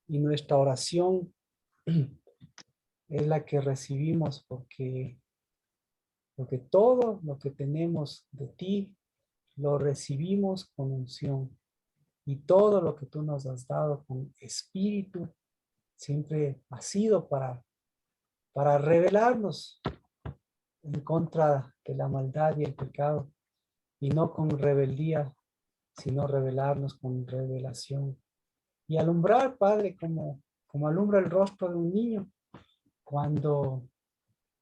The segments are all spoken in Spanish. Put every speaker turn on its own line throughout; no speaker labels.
y nuestra oración es la que recibimos porque todo lo que tenemos de ti lo recibimos con unción y todo lo que tú nos has dado con espíritu siempre ha sido para revelarnos en contra de la maldad y el pecado y no con rebeldía, sino revelarnos con revelación y alumbrar, Padre, como alumbra el rostro de un niño cuando,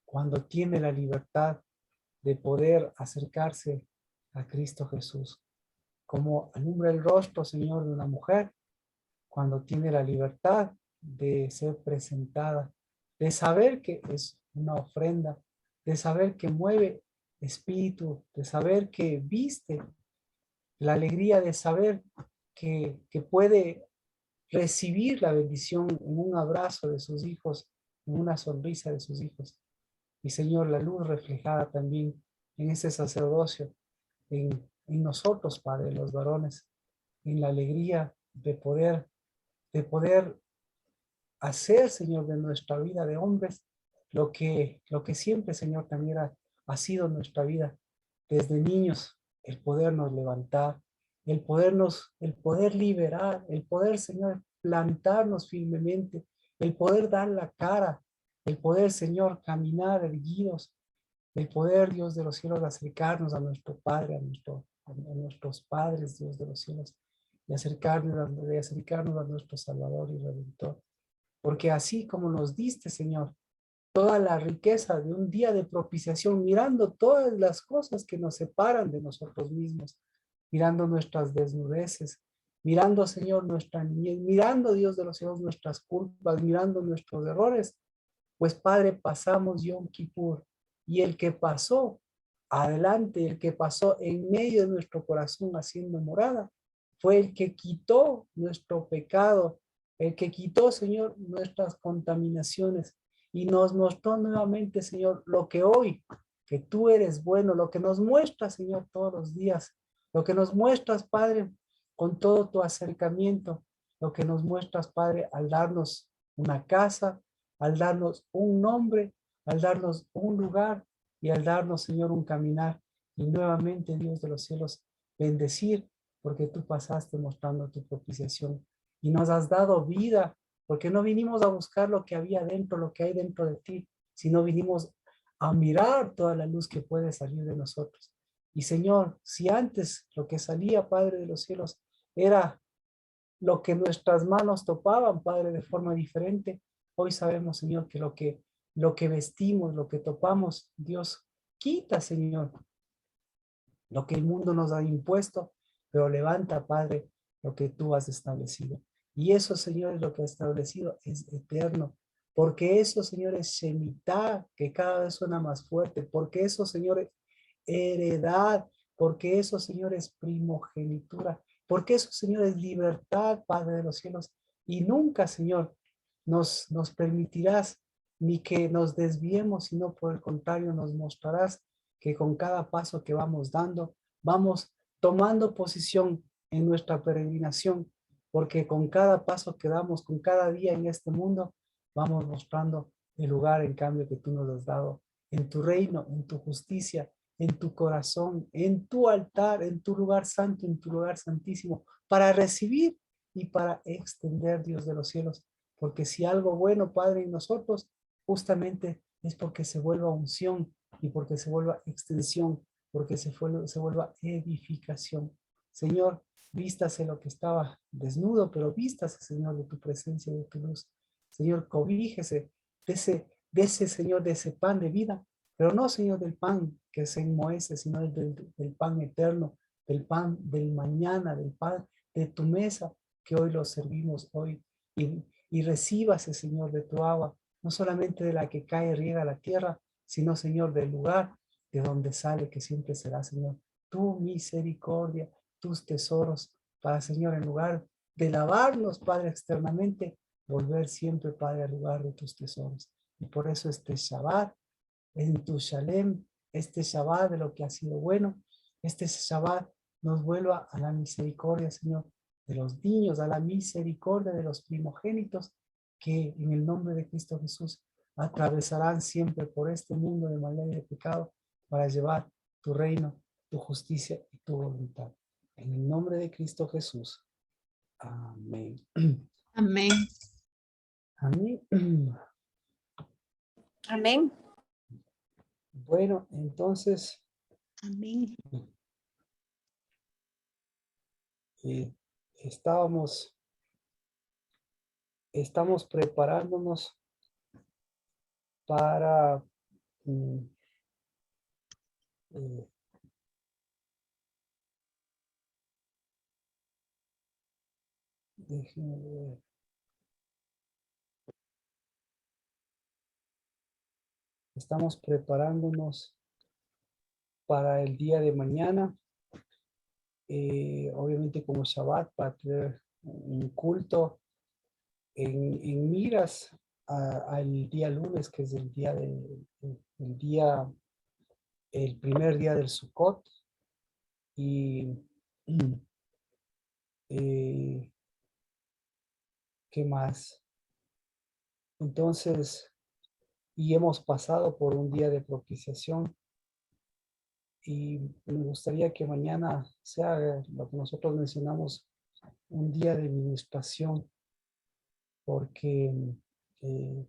cuando tiene la libertad de poder acercarse a Cristo Jesús, como alumbra el rostro, Señor, de una mujer cuando tiene la libertad de ser presentada, de saber que es una ofrenda, de saber que mueve espíritu, de saber que viste, la alegría de saber que puede recibir la bendición en un abrazo de sus hijos, en una sonrisa de sus hijos. Y Señor, la luz reflejada también en ese sacerdocio, en nosotros, Padre, los varones, en la alegría de poder hacer, Señor, de nuestra vida de hombres, lo que siempre, Señor, también ha sido nuestra vida desde niños, el podernos levantar, el poder liberar, el poder, Señor, plantarnos firmemente, el poder dar la cara, el poder, Señor, caminar erguidos, el poder, Dios de los cielos, acercarnos a nuestro Padre, a nuestros padres, Dios de los cielos, y acercarnos a nuestro Salvador y Redentor. Porque así como nos diste, Señor, toda la riqueza de un día de propiciación, mirando todas las cosas que nos separan de nosotros mismos, mirando nuestras desnudeces, mirando, Señor, nuestra niñez, mirando, Dios de los cielos, nuestras culpas, mirando nuestros errores, pues, Padre, pasamos Yom Kippur, y el que pasó adelante, el que pasó en medio de nuestro corazón haciendo morada, fue el que quitó nuestro pecado, el que quitó, Señor, nuestras contaminaciones y nos mostró nuevamente, Señor, lo que hoy, que tú eres bueno, lo que nos muestras, Señor, todos los días, lo que nos muestras, Padre, con todo tu acercamiento, lo que nos muestras, Padre, al darnos una casa, al darnos un nombre, al darnos un lugar y al darnos, Señor, un caminar. Y nuevamente, Dios de los cielos, bendecir, porque tú pasaste mostrando tu propiciación y nos has dado vida, porque no vinimos a buscar lo que había dentro, lo que hay dentro de ti, sino vinimos a mirar toda la luz que puede salir de nosotros. Y Señor, si antes lo que salía, Padre de los cielos, era lo que nuestras manos topaban, Padre, de forma diferente, hoy sabemos, Señor, que lo que vestimos, lo que topamos, Dios quita, Señor, lo que el mundo nos ha impuesto, pero levanta, Padre, lo que tú has establecido. Y eso, Señor, es lo que has establecido, es eterno. Porque eso, Señor, es Shemitah, que cada vez suena más fuerte. Porque eso, Señor, es heredad. Porque eso, Señor, es primogenitura. Porque eso, Señor, es libertad, Padre de los cielos. Y nunca, Señor, nos permitirás ni que nos desviemos, sino por el contrario, nos mostrarás que con cada paso que vamos dando, vamos tomando posición en nuestra peregrinación, porque con cada paso que damos, con cada día en este mundo, vamos mostrando el lugar en cambio que tú nos has dado, en tu reino, en tu justicia, en tu corazón, en tu altar, en tu lugar santo, en tu lugar santísimo, para recibir y para extender, Dios de los cielos, porque si algo bueno, Padre, en nosotros, justamente es porque se vuelva unción y porque se vuelva extensión, porque se vuelva edificación. Señor, vístase lo que estaba desnudo, pero vístase, Señor, de tu presencia y de tu luz. Señor, cobíjese de ese, Señor, de ese pan de vida, pero no, Señor, del pan que se enmohece, sino del pan eterno, del pan del mañana, del pan de tu mesa, que hoy lo servimos hoy. Y recíbase, Señor, de tu agua, no solamente de la que cae y riega la tierra, sino, Señor, del lugar de donde sale, que siempre será, Señor, tu misericordia, tus tesoros, para, Señor, en lugar de lavarnos, Padre, externamente, volver siempre, Padre, al lugar de tus tesoros. Y por eso este Shabbat, en tu Shalem, este Shabbat de lo que ha sido bueno, este Shabbat nos vuelva a la misericordia, Señor, de los niños, a la misericordia de los primogénitos, que en el nombre de Cristo Jesús atravesarán siempre por este mundo de maldad y de pecado para llevar tu reino, tu justicia y tu voluntad. En el nombre de Cristo Jesús. Amén.
Amén.
Amén.
Amén.
Bueno, entonces
Amén.
eh, estamos preparándonos para eh, déjenme ver. Estamos preparándonos para el día de mañana, obviamente como Shabbat, para tener un culto en miras al día lunes, que es el primer día del Sukkot. Y eh, ¿qué más? Entonces, y hemos pasado por un día de propiciación, y me gustaría que mañana sea lo que nosotros mencionamos, un día de ministración, porque eh,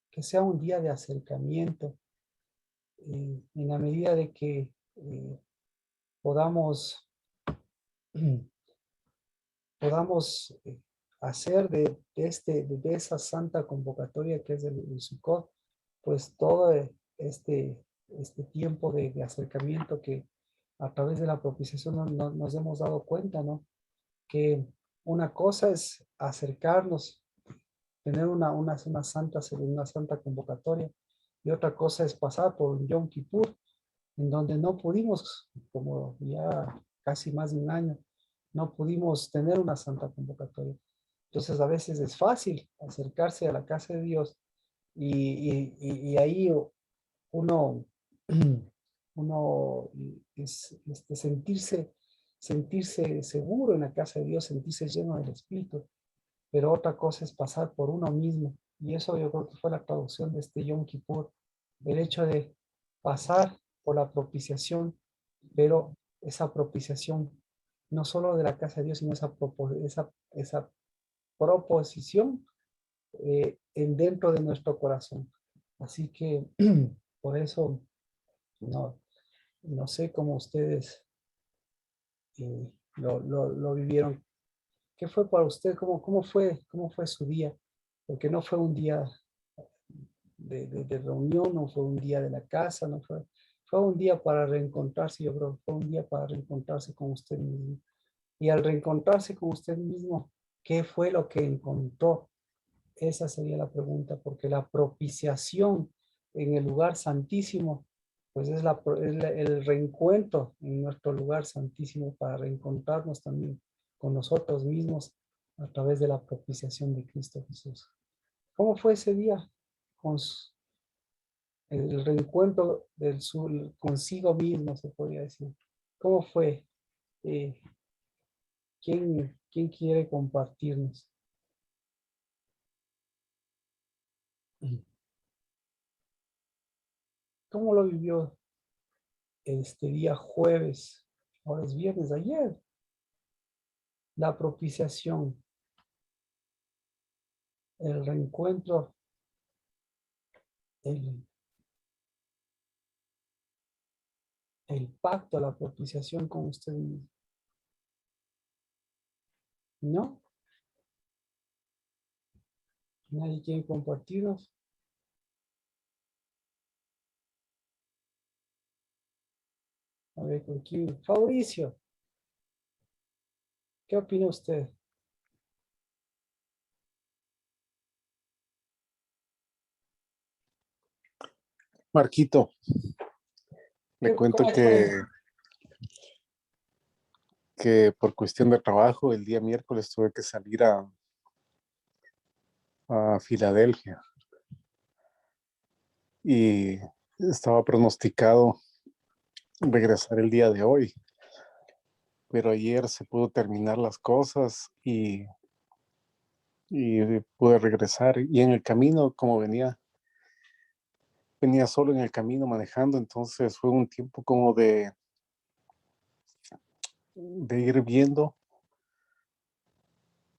que sea un día de acercamiento, en la medida de que podamos, podamos hacer de esa santa convocatoria que es el Sukkot, pues todo este tiempo de acercamiento que a través de la propiciación nos hemos dado cuenta, ¿no? Que una cosa es acercarnos, tener una santa convocatoria, y otra cosa es pasar por un Yom Kippur, en donde no pudimos, como ya casi más de un año, no pudimos tener una santa convocatoria. Entonces a veces es fácil acercarse a la casa de Dios y ahí uno, uno sentirse seguro en la casa de Dios, sentirse lleno del Espíritu, pero otra cosa es pasar por uno mismo. Y eso yo creo que fue la traducción de este Yom Kippur, el hecho de pasar por la propiciación, pero esa propiciación no solo de la casa de Dios, sino esa proposición dentro de nuestro corazón. Así que por eso no, no sé cómo ustedes lo vivieron. ¿Qué fue para usted? ¿Cómo fue su día? Porque no fue un día de reunión, no fue un día de la casa, fue un día para reencontrarse. Yo creo que fue un día para reencontrarse con usted mismo. Y al reencontrarse con usted mismo, ¿qué fue lo que encontró? Esa sería la pregunta, porque la propiciación en el lugar santísimo, pues el reencuentro en nuestro lugar santísimo para reencontrarnos también con nosotros mismos a través de la propiciación de Cristo Jesús. ¿Cómo fue ese día? Con el reencuentro consigo mismo, se podría decir. ¿Cómo fue? Eh, ¿Quién quiere compartirnos? ¿Cómo lo vivió este día jueves? Ahora es viernes, ayer. La propiciación, el reencuentro, el, el pacto, la propiciación con usted mismo. ¿No? ¿Nadie quiere compartirnos? A ver, ¿con quién? Fabricio, ¿qué opina usted?
Marquito, le cuento
¿Cómo fue?
que por cuestión de trabajo el día miércoles tuve que salir a Filadelfia y estaba pronosticado regresar el día de hoy, pero ayer se pudo terminar las cosas y pude regresar. Y en el camino, como venía solo en el camino manejando, entonces fue un tiempo como de ir viendo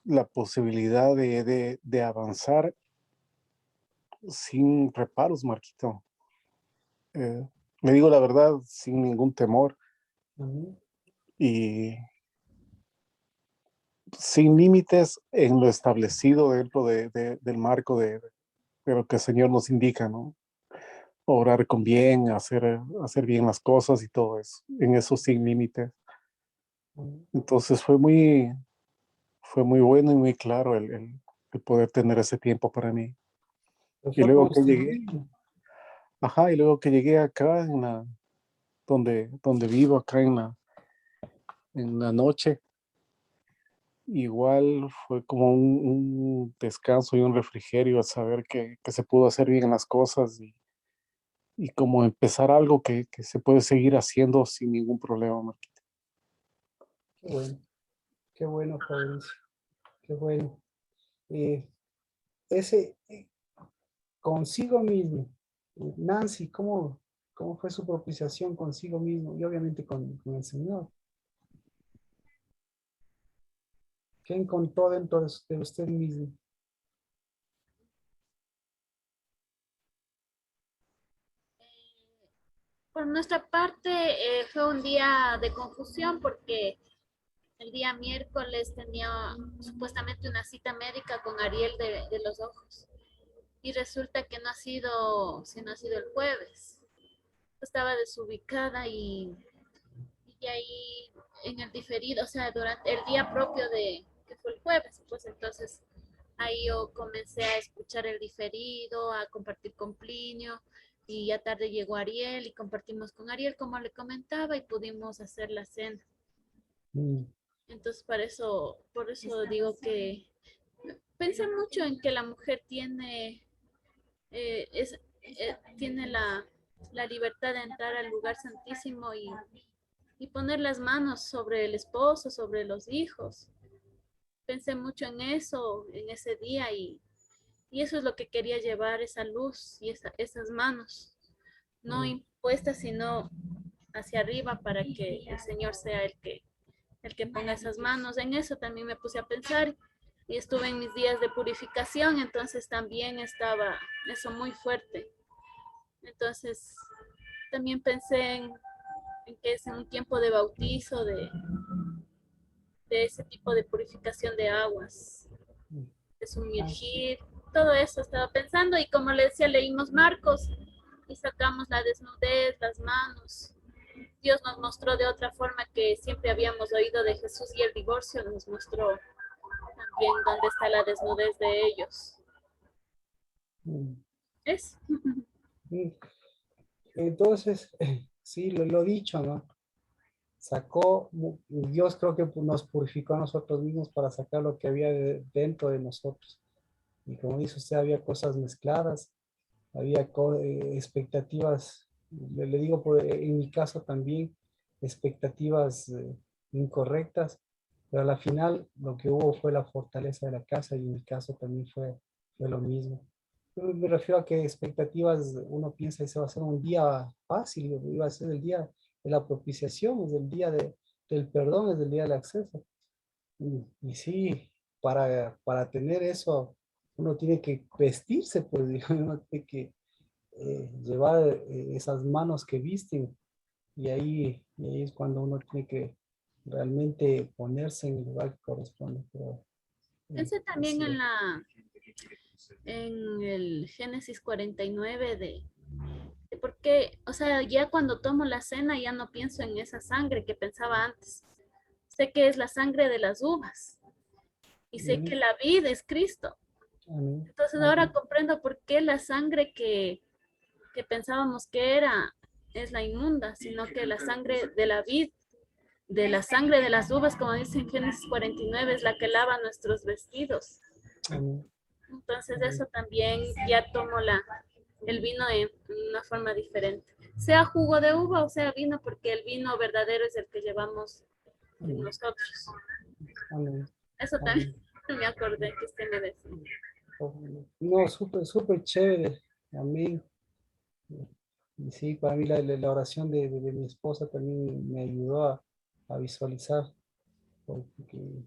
la posibilidad de avanzar sin reparos, Marquito. Le digo la verdad, sin ningún temor
Amén.
y sin límites en lo establecido dentro del marco de lo que el Señor nos indica, ¿no? Orar con bien, hacer bien las cosas y todo eso, en eso sin límites.
Amén.
Entonces fue muy bueno y muy claro el poder tener ese tiempo para mí.
Pero
Y
fue
luego que llegué,
construido.
ajá, y luego que llegué acá donde vivo, acá en la noche, igual fue como un descanso y un refrigerio al saber que se pudo hacer bien las cosas y como empezar algo que se puede seguir haciendo sin ningún problema, Marquito.
Qué bueno, Fabricio, qué bueno. Eh, ese consigo mismo, Nancy, ¿cómo fue su propiciación consigo mismo? Y obviamente con el Señor. ¿Qué encontró dentro de usted mismo?
Por nuestra parte, fue un día de confusión porque el día miércoles tenía supuestamente una cita médica con Ariel de los ojos y resulta que no ha sido, sino ha sido el jueves. Estaba desubicada y ahí en el diferido, o sea, durante el día propio de que fue el jueves, pues entonces ahí yo comencé a escuchar el diferido, a compartir con Plinio y ya tarde llegó Ariel y compartimos con Ariel como le comentaba y pudimos hacer la cena.
Mm,
Entonces por eso digo que pensé mucho en que la mujer tiene, tiene la libertad de entrar al lugar santísimo y poner las manos sobre el esposo, sobre los hijos. Pensé mucho en eso, en ese día y eso es lo que quería llevar, esa luz y esas manos, no impuestas, sino hacia arriba para que el Señor sea el que ponga esas manos. En eso también me puse a pensar y estuve en mis días de purificación, entonces también estaba eso muy fuerte. Entonces también pensé en que es en un tiempo de bautizo, de ese tipo de purificación de aguas,
mm.
de
Ah,
sumergir, todo eso estaba pensando y como le decía, leímos Marcos y sacamos la desnudez, las manos. Dios nos mostró de otra forma que siempre habíamos oído de Jesús y el divorcio, nos mostró también dónde está la desnudez de ellos.
mm,
Es.
mm. Entonces, sí, lo dicho, ¿no? Dios creo que nos purificó a nosotros mismos para sacar lo que había dentro de nosotros. Y como dice usted, había cosas mezcladas, había expectativas, le digo en mi caso también, expectativas incorrectas, pero a la final lo que hubo fue la fortaleza de la casa y en mi caso también fue lo mismo. Yo me refiero a que expectativas, uno piensa que ese va a ser un día fácil, iba a ser el día de la propiciación, es el día del perdón, es el día del acceso. Y sí, para tener eso, uno tiene que vestirse, pues, uno tiene que llevar esas manos que visten y ahí es cuando uno tiene que realmente ponerse en el lugar que corresponde. Pero,
Pensé también
así
en
es.
en el Génesis 49 de por qué, o sea, ya cuando tomo la cena ya no pienso en esa sangre que pensaba antes. Sé que es la sangre de las uvas y sé que
Amén,
la vida es Cristo.
amén,
Entonces ahora
amén,
comprendo por qué la sangre que pensábamos que era es la inmunda, sino que la sangre de la vid, de la sangre de las uvas, como dice en Génesis 49, es la que lava nuestros vestidos.
amén,
Entonces
amén.
eso también ya tomo el vino en una forma diferente. Sea jugo de uva o sea vino, porque el vino verdadero es el que llevamos en nosotros.
Amén.
Eso también me acordé que usted me decía.
No, súper, súper chévere. Amén. Y sí, para mí la oración de mi esposa también me ayudó a visualizar, porque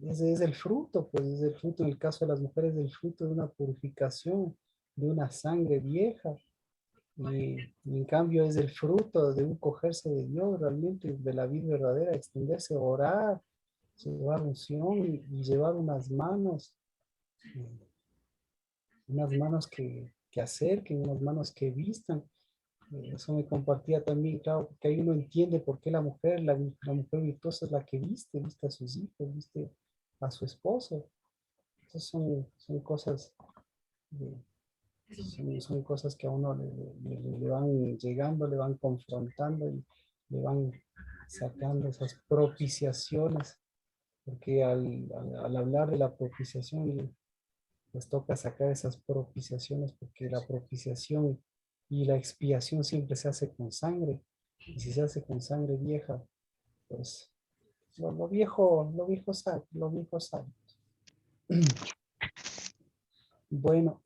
ese es el fruto, pues es el fruto, en el caso de las mujeres, el fruto de una purificación, de una sangre vieja, y en cambio es el fruto de un cogerse de Dios, realmente, de la vida verdadera, extenderse, orar, llevar unción y llevar unas manos que acerquen, unas manos que vistan. Eso me compartía también, claro, porque ahí uno entiende por qué la mujer virtuosa es la que viste a sus hijos, viste a su esposo. Esas son cosas, son cosas que a uno le van llegando, le van confrontando y le van sacando esas propiciaciones, porque al hablar de la propiciación, les toca sacar esas propiciaciones, porque la propiciación y la expiación siempre se hace con sangre, y si se hace con sangre vieja, pues lo viejo sale, lo viejo sale. Bueno,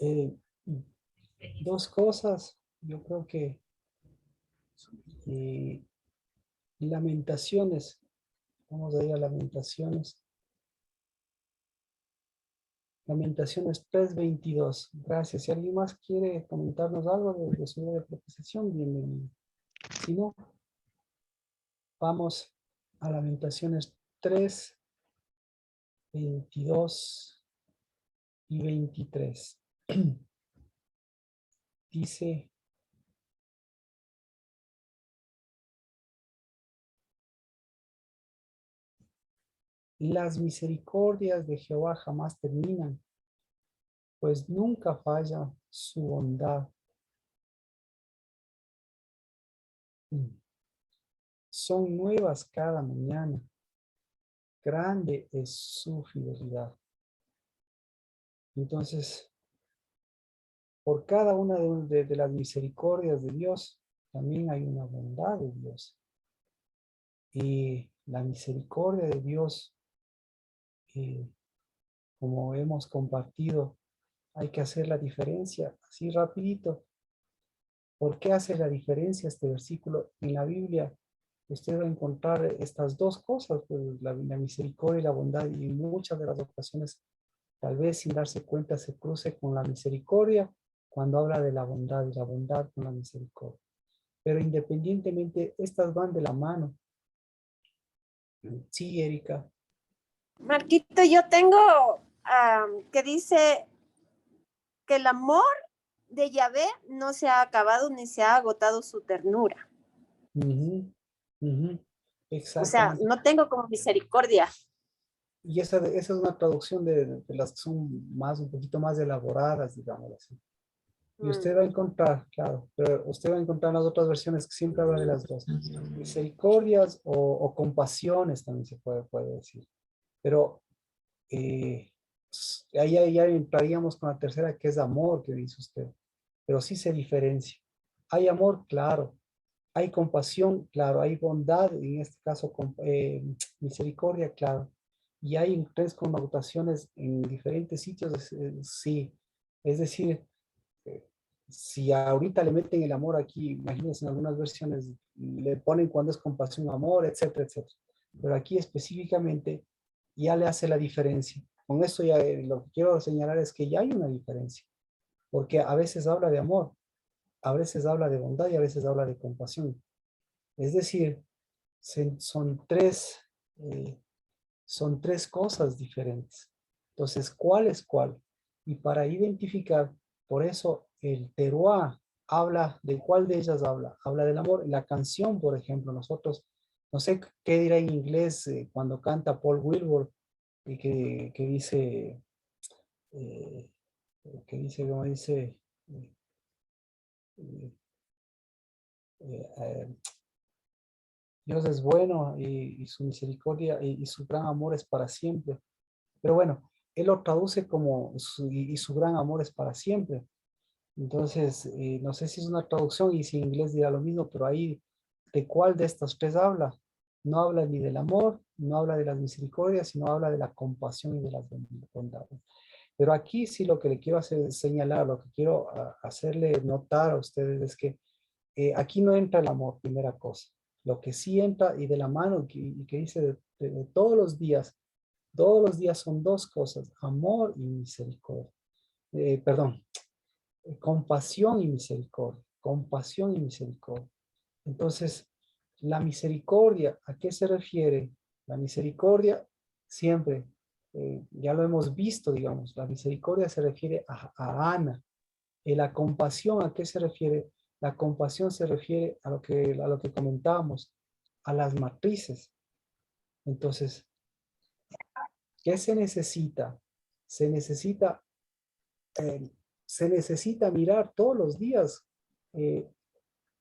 dos cosas, yo creo que eh, Lamentaciones, vamos a ir a Lamentaciones. Lamentaciones 3:22. Gracias. Si alguien más quiere comentarnos algo de su vida de propiciación, bienvenido. Si no, vamos a Lamentaciones 3:22 y 23. Dice: las misericordias de Jehová jamás terminan, pues nunca falla su bondad. Son nuevas cada mañana. Grande es su fidelidad. Entonces, por cada una de las misericordias de Dios, también hay una bondad de Dios. Y la misericordia de Dios, como hemos compartido, hay que hacer la diferencia. Así rapidito. ¿Por qué hace la diferencia este versículo? En la Biblia usted va a encontrar estas dos cosas, pues, la misericordia y la bondad, y en muchas de las ocasiones, tal vez sin darse cuenta, se cruce con la misericordia cuando habla de la bondad, y la bondad con la misericordia. Pero independientemente, estas van de la mano. Sí, Erika.
Marquito, yo tengo que dice que el amor de Yahvé no se ha acabado ni se ha agotado su ternura. O sea,
Exactamente.
no tengo como misericordia.
Y esa es una traducción de las que son un poquito más elaboradas, digamos así. Y usted va a encontrar, claro, pero usted va a encontrar las otras versiones que siempre hablan de las dos. Misericordias o compasiones también se puede decir. Pero ahí ya entraríamos con la tercera, que es amor, que dice usted. Pero sí se diferencia. Hay amor, claro. Hay compasión, claro. Hay bondad, en este caso misericordia, claro. Y hay tres connotaciones en diferentes sitios, sí. Es decir, si ahorita le meten el amor aquí, imagínense, en algunas versiones le ponen cuando es compasión, amor, etcétera, etcétera. Pero aquí específicamente ya le hace la diferencia. Con esto ya lo que quiero señalar es que ya hay una diferencia, porque a veces habla de amor, a veces habla de bondad y a veces habla de compasión. Es decir, son tres cosas diferentes. Entonces, ¿cuál es cuál? Y para identificar, por eso el teruá habla de cuál de ellas habla. Habla del amor. La canción, por ejemplo, nosotros, no sé qué dirá en inglés cuando canta Paul Wilbur y que dice, eh, como dice, eh, eh, Dios es bueno y su misericordia y su gran amor es para siempre. Pero bueno, él lo traduce como y su gran amor es para siempre. Entonces, no sé si es una traducción y si en inglés dirá lo mismo, pero ahí, ¿de cuál de estas tres habla? no habla ni del amor, no habla de las misericordias, sino habla de la compasión y de las bondades. Pero aquí sí lo que le quiero hacer, señalar, lo que quiero hacerle notar a ustedes es que aquí no entra el amor, primera cosa. Lo que sí entra y de la mano y que dice de todos los días son dos cosas, amor y misericordia. Perdón, compasión y misericordia, compasión y misericordia. Entonces, la misericordia, ¿a qué se refiere? La misericordia siempre, ya lo hemos visto, digamos, la misericordia se refiere a Ana. Y la compasión, ¿a qué se refiere? La compasión se refiere a lo que comentábamos, a las matrices. Entonces, ¿qué se necesita? Se necesita, eh, se necesita mirar todos los días eh,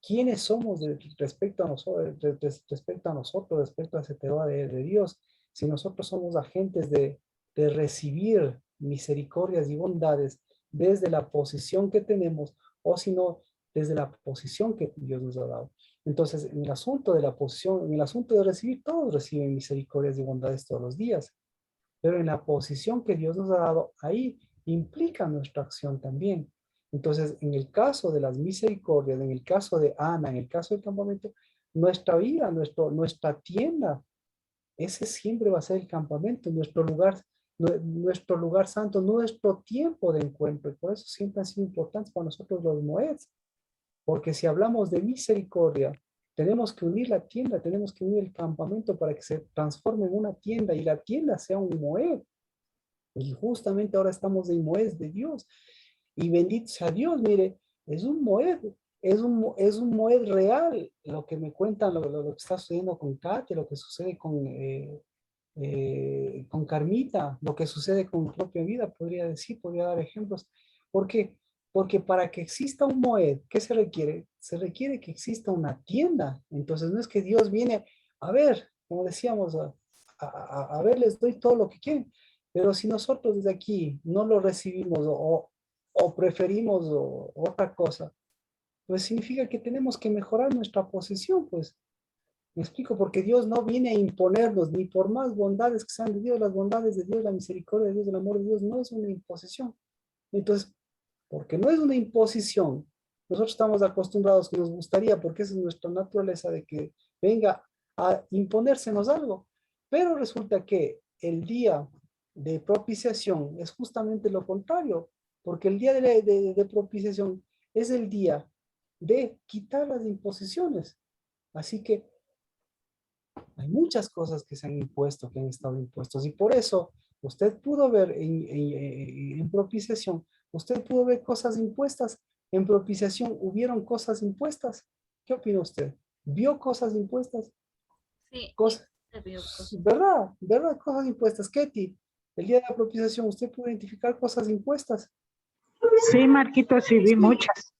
quiénes somos respecto a nosotros, respecto a ese tema de Dios. Si nosotros somos agentes de recibir misericordias y bondades desde la posición que tenemos, o si no, desde la posición que Dios nos ha dado. Entonces, en el asunto de la posición, en el asunto de recibir, todos reciben misericordias y bondades todos los días. Pero en la posición que Dios nos ha dado, ahí implica nuestra acción también. Entonces, en el caso de las misericordias, en el caso de Ana, en el caso del campamento, nuestra vida, nuestra tienda, ese siempre va a ser el campamento, nuestro lugar santo, nuestro tiempo de encuentro. Y por eso siempre han sido importantes para nosotros los moeds. Porque si hablamos de misericordia, tenemos que unir la tienda, tenemos que unir el campamento para que se transforme en una tienda y la tienda sea un moed. Y justamente ahora estamos en moed de Dios. Y bendito sea Dios, mire, es un moed, es un moed real. Lo que me cuentan, lo que está sucediendo con Kate, lo que sucede con Carmita, lo que sucede con mi propia vida, podría decir, podría dar ejemplos. ¿Por qué? Porque para que exista un moed, ¿qué se requiere? Se requiere que exista una tienda. Entonces no es que Dios viene a ver, como decíamos, a ver, les doy todo lo que quieren. Pero si nosotros desde aquí no lo recibimos o preferimos otra cosa, pues significa que tenemos que mejorar nuestra posición, pues. Me explico, porque Dios no viene a imponernos, ni por más bondades que sean de Dios, las bondades de Dios, la misericordia de Dios, el amor de Dios, no es una imposición. Entonces, porque no es una imposición, nosotros estamos acostumbrados, que nos gustaría, porque esa es nuestra naturaleza, de que venga a imponérsenos algo. Pero resulta que el día de propiciación es justamente lo contrario, porque el día de propiciación es el día de quitar las imposiciones. Así que hay muchas cosas que se han impuesto, que han estado impuestos, y por eso usted pudo ver en propiciación, usted pudo ver cosas impuestas. En propiciación hubieron cosas impuestas. ¿Qué opina usted? ¿Vio cosas impuestas?
Sí,
Cosas,
se vio cosas.
¿verdad? ¿Verdad? Cosas impuestas. Ketty, el día de la propiciación, ¿usted pudo identificar cosas impuestas?
Sí, Marquito, sí vi
Sí.
muchas.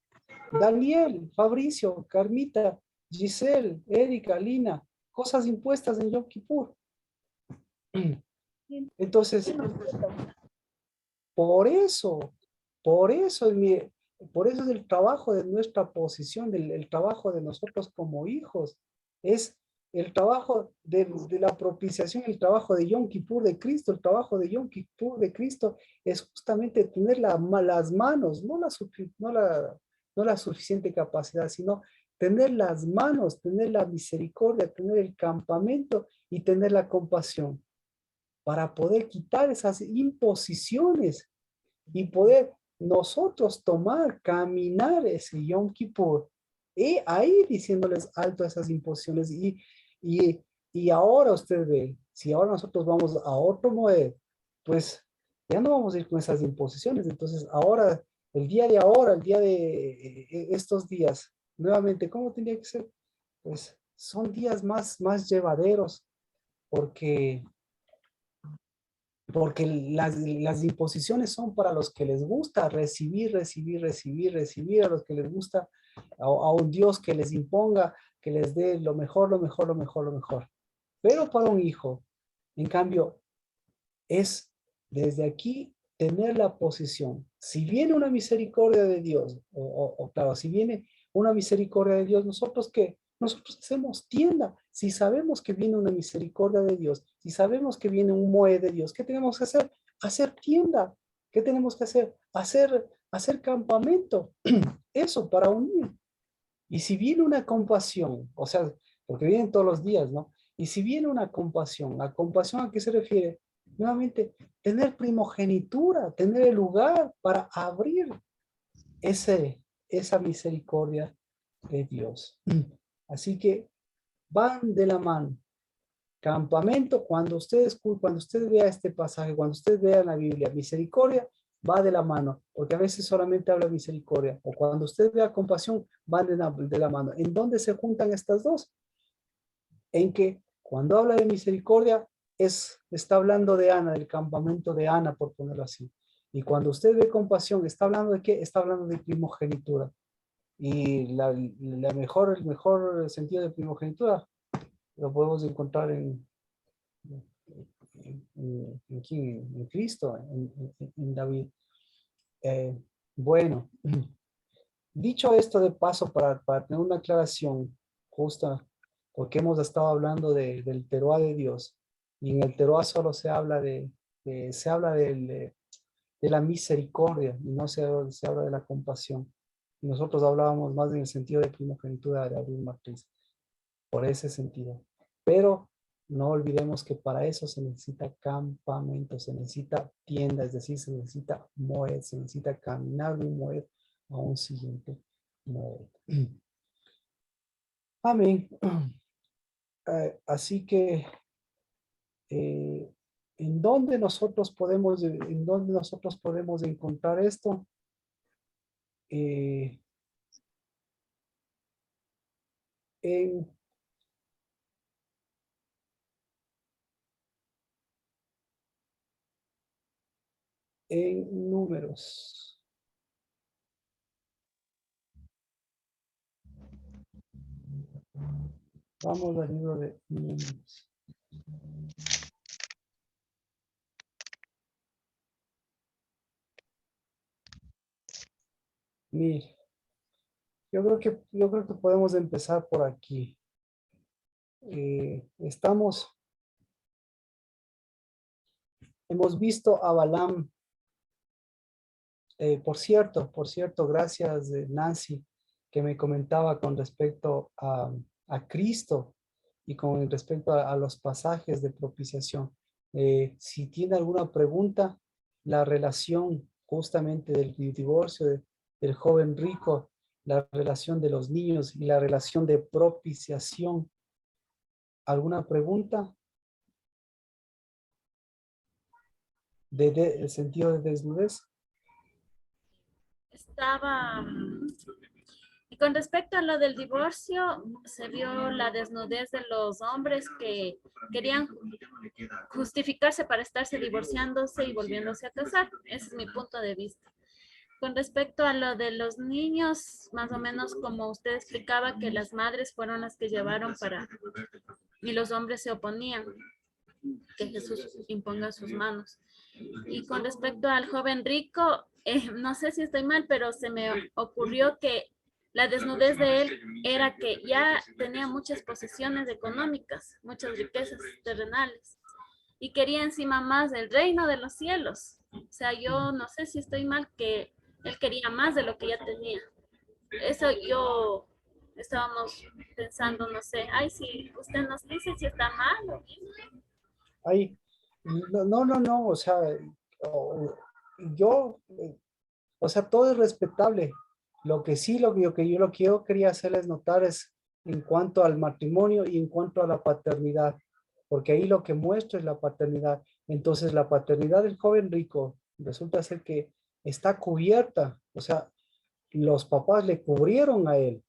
Daniel, Fabricio, Carmita, Giselle, Erika, Lina, cosas impuestas en Yom Kippur. Entonces, por eso, por eso, por eso es el trabajo de nuestra posición, el trabajo de nosotros como hijos, es el trabajo de la propiciación, el trabajo de Yom Kippur de Cristo, el trabajo de Yom Kippur de Cristo es justamente tener las manos, no la suficiente capacidad, sino tener las manos, tener la misericordia, tener el campamento y tener la compasión para poder quitar esas imposiciones y poder nosotros tomar, caminar ese Yom Kippur, y ahí diciéndoles alto a esas imposiciones. Y, y ahora usted ve, si ahora nosotros vamos a otro Moed, pues ya no vamos a ir con esas imposiciones. Entonces ahora, el día de ahora, el día de estos días, nuevamente, ¿cómo tendría que ser? Pues son días más llevaderos, porque las imposiciones son para los que les gusta recibir, a los que les gusta a un Dios que les imponga, que les dé lo mejor, lo mejor, lo mejor, lo mejor. Pero para un hijo, en cambio, es desde aquí tener la posición. Si viene una misericordia de Dios, o claro, si viene una misericordia de Dios, nosotros ¿qué? Nosotros hacemos tienda, Si sabemos que viene una misericordia de Dios, si sabemos que viene un moe de Dios, ¿qué tenemos que hacer? Hacer tienda. ¿Qué tenemos que hacer? Hacer campamento. Eso para unir. Y si viene una compasión, o sea, porque vienen todos los días, ¿no? Y si viene una compasión, ¿la compasión a qué se refiere? Nuevamente, tener primogenitura, tener el lugar para abrir esa misericordia de Dios. Así que van de la mano. Campamento, cuando usted vea este pasaje, cuando usted vea en la Biblia misericordia, va de la mano, porque a veces solamente habla misericordia, o cuando usted vea compasión, van de la mano. ¿En dónde se juntan estas dos? En que cuando habla de misericordia, está hablando de Ana, del campamento de Ana, por ponerlo así. Y cuando usted ve compasión, ¿está hablando de qué? Está hablando de primogenitura. Y el mejor sentido de primogenitura lo podemos encontrar en Cristo, en David. Bueno, dicho esto de paso, para tener una aclaración justa, porque hemos estado hablando del teruá de Dios, y en el teruá solo se habla de la misericordia, y no se habla de la compasión. Y nosotros hablábamos más en el sentido de primogenitura de David matriz, por ese sentido. Pero no olvidemos que para eso se necesita campamento, se necesita tienda, es decir, se necesita moed, se necesita caminar de un moed a un siguiente moed. Amén. Así que, ¿en dónde nosotros podemos encontrar esto? En Números. Vamos al libro de Números. Mire, yo creo que podemos empezar por aquí. Hemos visto a Balaam. Por cierto, gracias Nancy, que me comentaba con respecto a Cristo y con respecto a los pasajes de propiciación. Si tiene alguna pregunta, la relación justamente del divorcio del joven rico, la relación de los niños y la relación de propiciación. ¿Alguna pregunta? El sentido de desnudez.
Y con respecto a lo del divorcio, se vio la desnudez de los hombres que querían justificarse para estarse divorciándose y volviéndose a casar. Ese es mi punto de vista. Con respecto a lo de los niños, más o menos como usted explicaba, que las madres fueron las que llevaron y los hombres se oponían que Jesús imponga sus manos. Y con respecto al joven rico, no sé si estoy mal, pero se me ocurrió que la desnudez de él era que ya tenía muchas posesiones económicas, muchas riquezas terrenales, y quería encima más del reino de los cielos. O sea, yo no sé si estoy mal, que él quería más de lo que ya tenía. Eso yo estábamos pensando, no sé, ay, si usted nos dice si está mal o bien.
Ahí, no, o sea, yo, o sea, todo es respetable. Lo que yo quería hacerles notar es en cuanto al matrimonio y en cuanto a la paternidad, porque ahí lo que muestra es la paternidad. Entonces, la paternidad del joven rico resulta ser que está cubierta, o sea, los papás le cubrieron a él,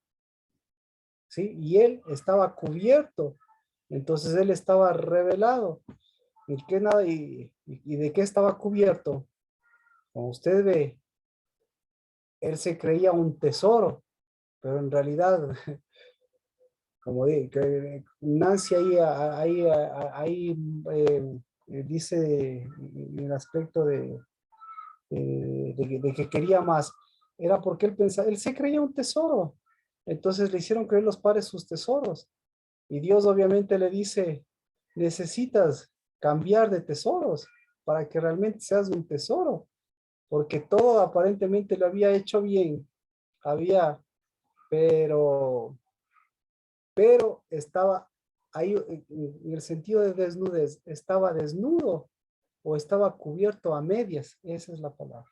¿sí? Y él estaba cubierto, entonces él estaba revelado. ¿Y de qué estaba cubierto? Como usted ve, él se creía un tesoro, pero en realidad, como que Nancy ahí dice en el aspecto de que quería más, era porque él se creía un tesoro. Entonces le hicieron creer los padres sus tesoros. Y Dios obviamente le dice, necesitas cambiar de tesoros para que realmente seas un tesoro, porque todo aparentemente lo había hecho bien, había, pero, pero estaba ahí en el sentido de desnudez, estaba desnudo o estaba cubierto a medias, esa es la palabra.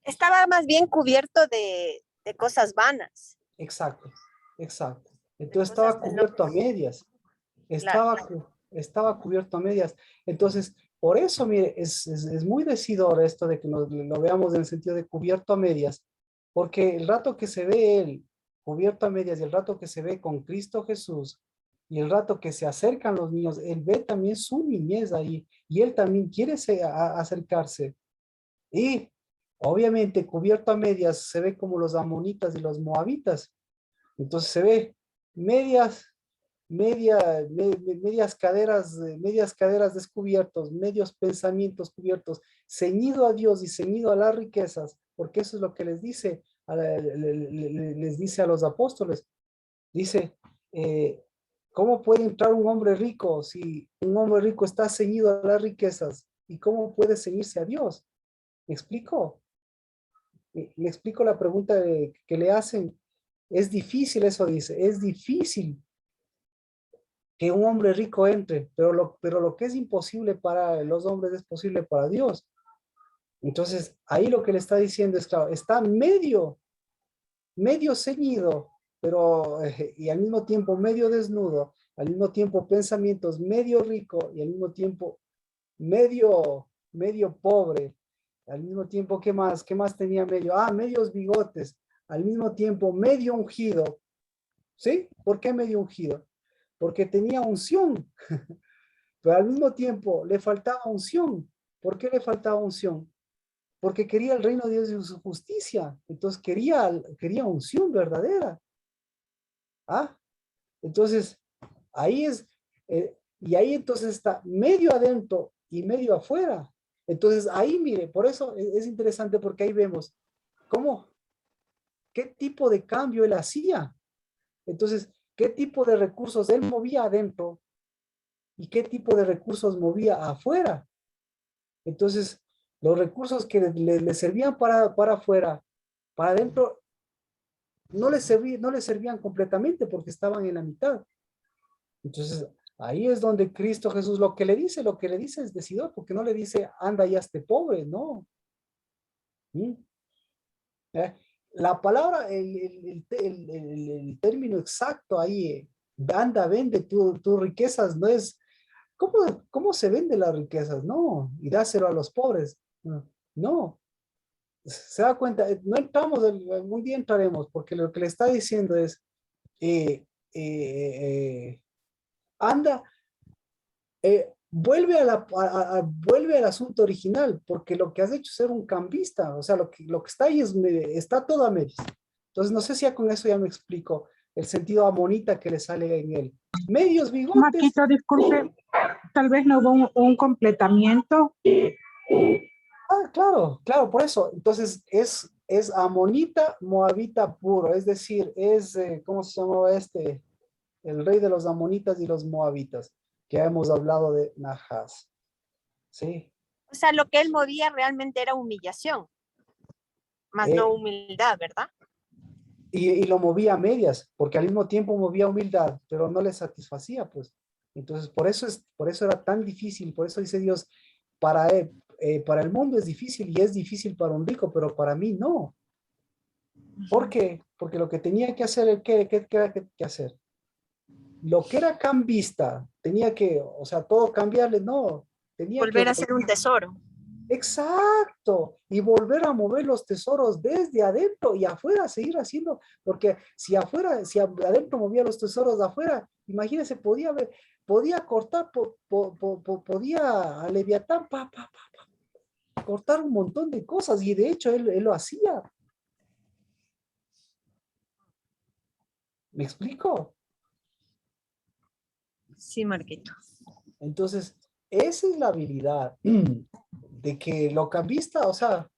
Estaba más bien cubierto de cosas vanas.
Exacto, exacto.
De
Entonces
cosas
estaba
que no,
cubierto a medias.
claro.
Estaba cubierto a medias. Entonces, por eso, mire, es muy decidor esto de que lo veamos en el sentido de cubierto a medias, porque el rato que se ve él cubierto a medias y el rato que se ve con Cristo Jesús y el rato que se acercan los niños, él ve también su niñez ahí y él también quiere acercarse. Y obviamente cubierto a medias se ve como los amonitas y los moabitas. Entonces se ve medias medias caderas descubiertos, medios pensamientos cubiertos, ceñido a Dios y ceñido a las riquezas, porque eso es lo que les dice, les dice a los apóstoles. Dice, ¿cómo puede entrar un hombre rico si un hombre rico está ceñido a las riquezas? ¿Y cómo puede ceñirse a Dios? ¿Me explico? ¿Me explico la pregunta que le hacen? Es difícil, eso dice, es difícil que un hombre rico entre, pero lo que es imposible para los hombres es posible para Dios. Entonces, ahí lo que le está diciendo es, claro, está medio ceñido, pero, y al mismo tiempo medio desnudo, al mismo tiempo pensamientos medio rico y al mismo tiempo medio pobre, al mismo tiempo, ¿qué más tenía medio? Ah, medios bigotes, al mismo tiempo medio ungido, ¿sí? ¿Por qué medio ungido? Porque tenía unción, pero al mismo tiempo le faltaba unción. ¿Por qué le faltaba unción? Porque quería el reino de Dios y su justicia. Entonces quería unción verdadera. ¿Ah? Entonces, ahí es, y ahí entonces está medio adentro y medio afuera. Entonces, ahí mire, por eso es interesante porque ahí vemos cómo, qué tipo de cambio él hacía. Entonces, qué tipo de recursos él movía adentro y qué tipo de recursos movía afuera. Entonces, los recursos que le servían para afuera, para adentro, no le servían completamente porque estaban en la mitad. Entonces, ahí es donde Cristo Jesús lo que le dice es decidor, porque no le dice, anda y hazte pobre, no. ¿Mm? ¿Eh? La palabra, el término exacto ahí, anda, vende tus riquezas, no es, ¿cómo se vende las riquezas? No, y dáselo a los pobres. No, se da cuenta, no entramos, algún día entraremos, porque lo que le está diciendo es, eh, eh, anda, vuelve al asunto original, porque lo que has hecho es ser un cambista, o sea, lo que está ahí está todo a medias. Entonces, no sé si ya con eso ya me explico el sentido amonita que le sale en él. Medios bigotes.
Marquito, disculpe, tal vez no hubo un completamiento.
Ah, claro, claro, por eso. Entonces, es amonita, moabita puro, es decir, ¿cómo se llamaba este? El rey de los amonitas y los moabitas, que hemos hablado de Nahas. ¿Sí?
O sea, lo que él movía realmente era humillación, más no
Eh,
humildad, ¿verdad?
y lo movía a medias, porque al mismo tiempo movía humildad, pero no le satisfacía, pues. Entonces, por eso era tan difícil, por eso dice Dios, para el mundo es difícil y es difícil para un rico, pero para mí no. ¿Por qué? Porque lo que tenía que hacer, ¿qué era que hacer? Lo que era cambista, tenía que, o sea, todo cambiarle, no, tenía que
Volver a ser un tesoro.
exacto, y volver a mover los tesoros desde adentro y afuera, seguir haciendo, porque si adentro movía los tesoros de afuera, imagínense, podía cortar, podía a Leviatán, cortar un montón de cosas, y de hecho él lo hacía. ¿Me explico?
Sí, Marquito.
Entonces, esa es la habilidad de que lo cambista, o sea,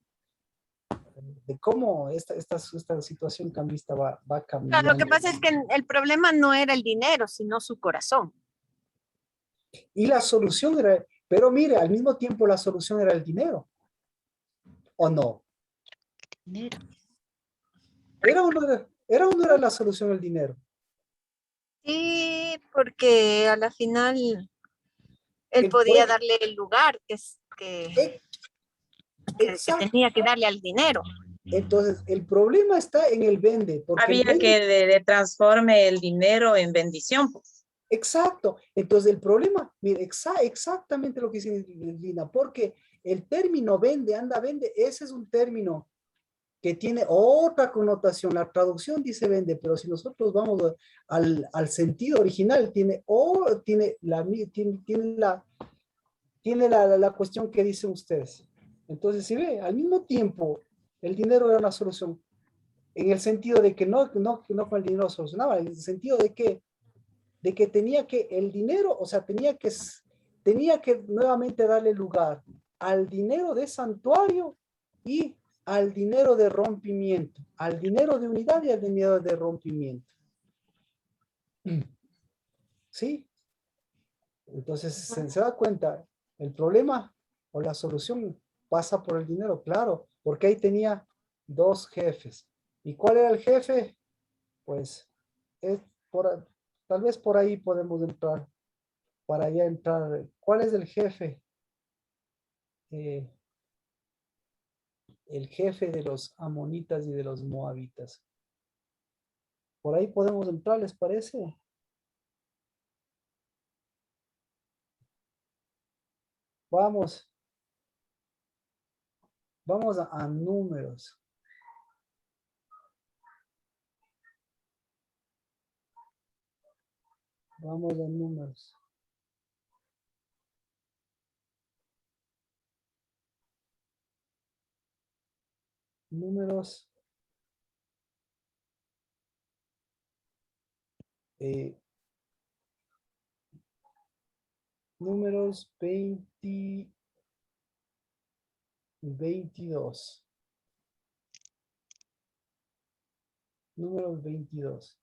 de cómo esta situación cambista va
Claro,
cambiando.
lo que pasa es que el problema no era el dinero, sino su corazón.
Y la solución era, pero mire, al mismo tiempo la solución era el dinero. ¿O no? ¿Era o no era la solución el dinero?
Sí, porque a la final él
El
podía
pueblo-
darle el lugar
e-
que
exacto.
tenía que darle al dinero.
Entonces, el problema está en el vende, porque el
Había
vende,
que le transforme el dinero en bendición, pues.
exacto. Entonces, el problema, mire, exactamente lo que dice Lina, porque el término vende, anda, vende, ese es un término que tiene otra connotación. La traducción dice vende, pero si nosotros vamos al sentido original, tiene la cuestión que dicen ustedes. Entonces, si ve, al mismo tiempo, el dinero era una solución, en el sentido de que no con el dinero solucionaba, en el sentido de que tenía que, el dinero, o sea, tenía que nuevamente darle lugar al dinero de santuario y al dinero de rompimiento, al dinero de unidad y al dinero de rompimiento. ¿Sí? Entonces, se da cuenta, el problema o la solución pasa por el dinero, claro, porque ahí tenía dos jefes. ¿Y cuál era el jefe? Pues, es tal vez por ahí podemos entrar, para allá entrar. ¿Cuál es el jefe? El jefe de los amonitas y de los moabitas. Por ahí podemos entrar, ¿les parece? Vamos a números. Vamos a números. Números. Números 22. Números 22.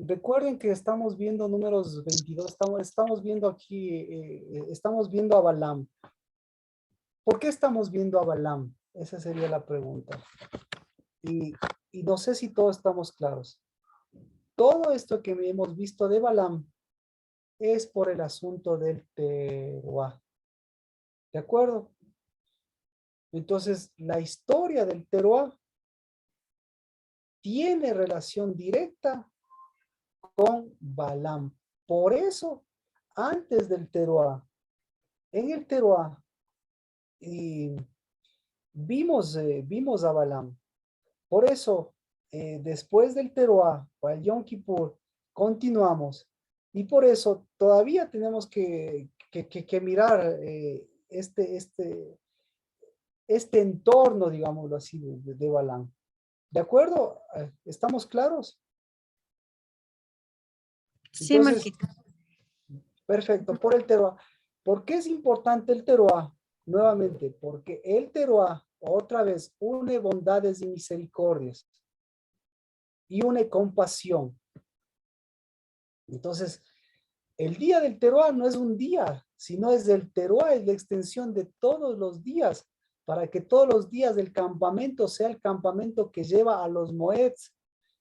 Recuerden que estamos viendo números 22, estamos viendo aquí, estamos viendo a Balaam. ¿Por qué estamos viendo a Balaam? Esa sería la pregunta. Y no sé si todos estamos claros. Todo esto que hemos visto de Balaam es por el asunto del Teruá. ¿De acuerdo? Entonces, la historia del Teruá tiene relación directa con Balaam. Por eso, antes del Teruá, en el Teruá, vimos a Balaam. Por eso, después del Teruá, para el Yom Kippur, continuamos. Y por eso todavía tenemos que mirar este entorno, digámoslo así, de Balaam. ¿De acuerdo? ¿Estamos claros?
Sí,
Entonces,
Marquito.
perfecto, por el Teruá. ¿Por qué es importante el Teruá? Nuevamente, porque el Teruá, otra vez, une bondades y misericordias y une compasión. Entonces, el día del Teruá no es un día, sino es el Teruá, es la extensión de todos los días, para que todos los días del campamento sea el campamento que lleva a los Moeds,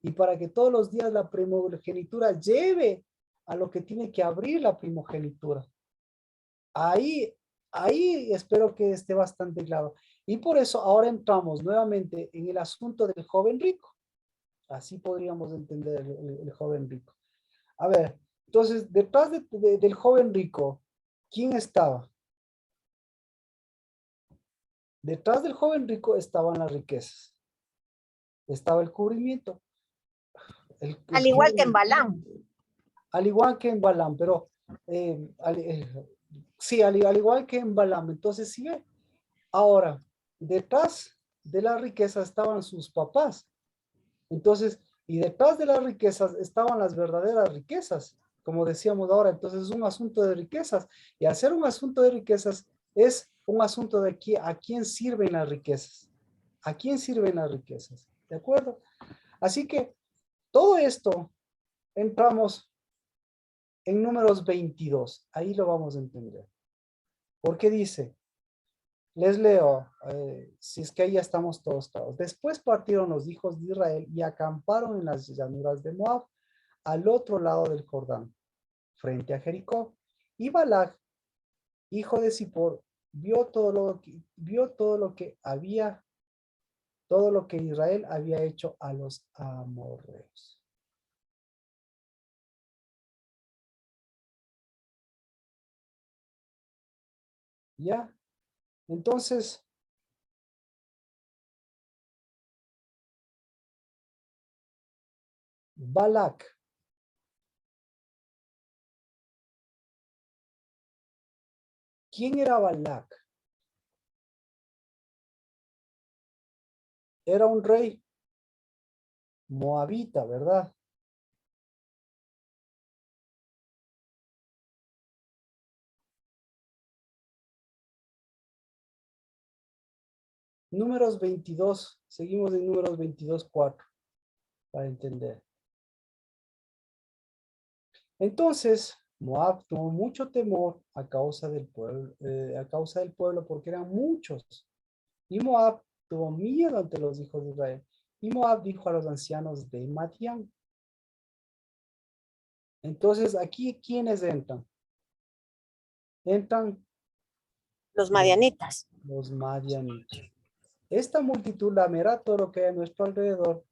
y para que todos los días la primogenitura lleve a lo que tiene que abrir la primogenitura. Ahí espero que esté bastante claro. Y por eso ahora entramos nuevamente en el asunto del joven rico. Así podríamos entender el joven rico. A ver, entonces, detrás del joven rico, ¿quién estaba? Detrás del joven rico estaban las riquezas. Estaba el cubrimiento.
Al igual que en Balaam.
Al igual que en Balaam, pero sí, al igual que en Balaam. Entonces, sí ve. Ahora, detrás de las riquezas estaban sus papás. Entonces, y detrás de las riquezas estaban las verdaderas riquezas, como decíamos ahora. Entonces, es un asunto de riquezas. Y al ser un asunto de riquezas, Es un asunto de a quién sirven las riquezas. ¿A quién sirven las riquezas? ¿De acuerdo? Así que todo esto entramos en Números 22. Ahí lo vamos a entender. Porque dice, les leo, si es que ahí ya estamos todos claros. Después partieron los hijos de Israel y acamparon en las llanuras de Moab, al otro lado del Jordán, frente a Jericó. Y Balac, hijo de Zippor, vio todo lo que Israel había hecho a los amorreos. ¿Ya? Entonces, Balac, ¿quién era Balac? Era un rey moabita, ¿verdad? Números 22, seguimos en Números 22:4 para entender. Entonces, Moab tuvo mucho temor a causa del pueblo, porque eran muchos. Y Moab tuvo miedo ante los hijos de Israel. Y Moab dijo a los ancianos de Madián. Entonces, aquí, ¿quiénes entran? Entran
Los madianitas.
los madianitas. Esta multitud lamerá todo lo que hay a nuestro alrededor,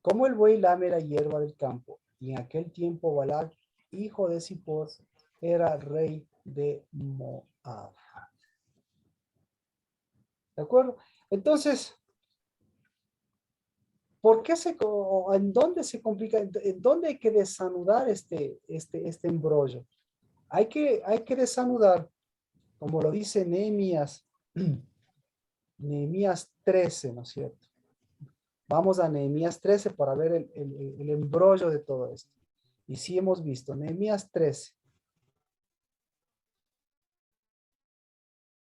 como el buey lame la hierba del campo. Y en aquel tiempo Balac, hijo de Zippor, era rey de Moab. ¿De acuerdo? Entonces, ¿por qué en dónde se complica, en dónde hay que desanudar este embrollo? Hay que desanudar, como lo dice Nehemías, Nehemías 13, ¿no es cierto? Vamos a Nehemías 13 para ver el embrollo de todo esto. Y sí hemos visto, Nehemías 13.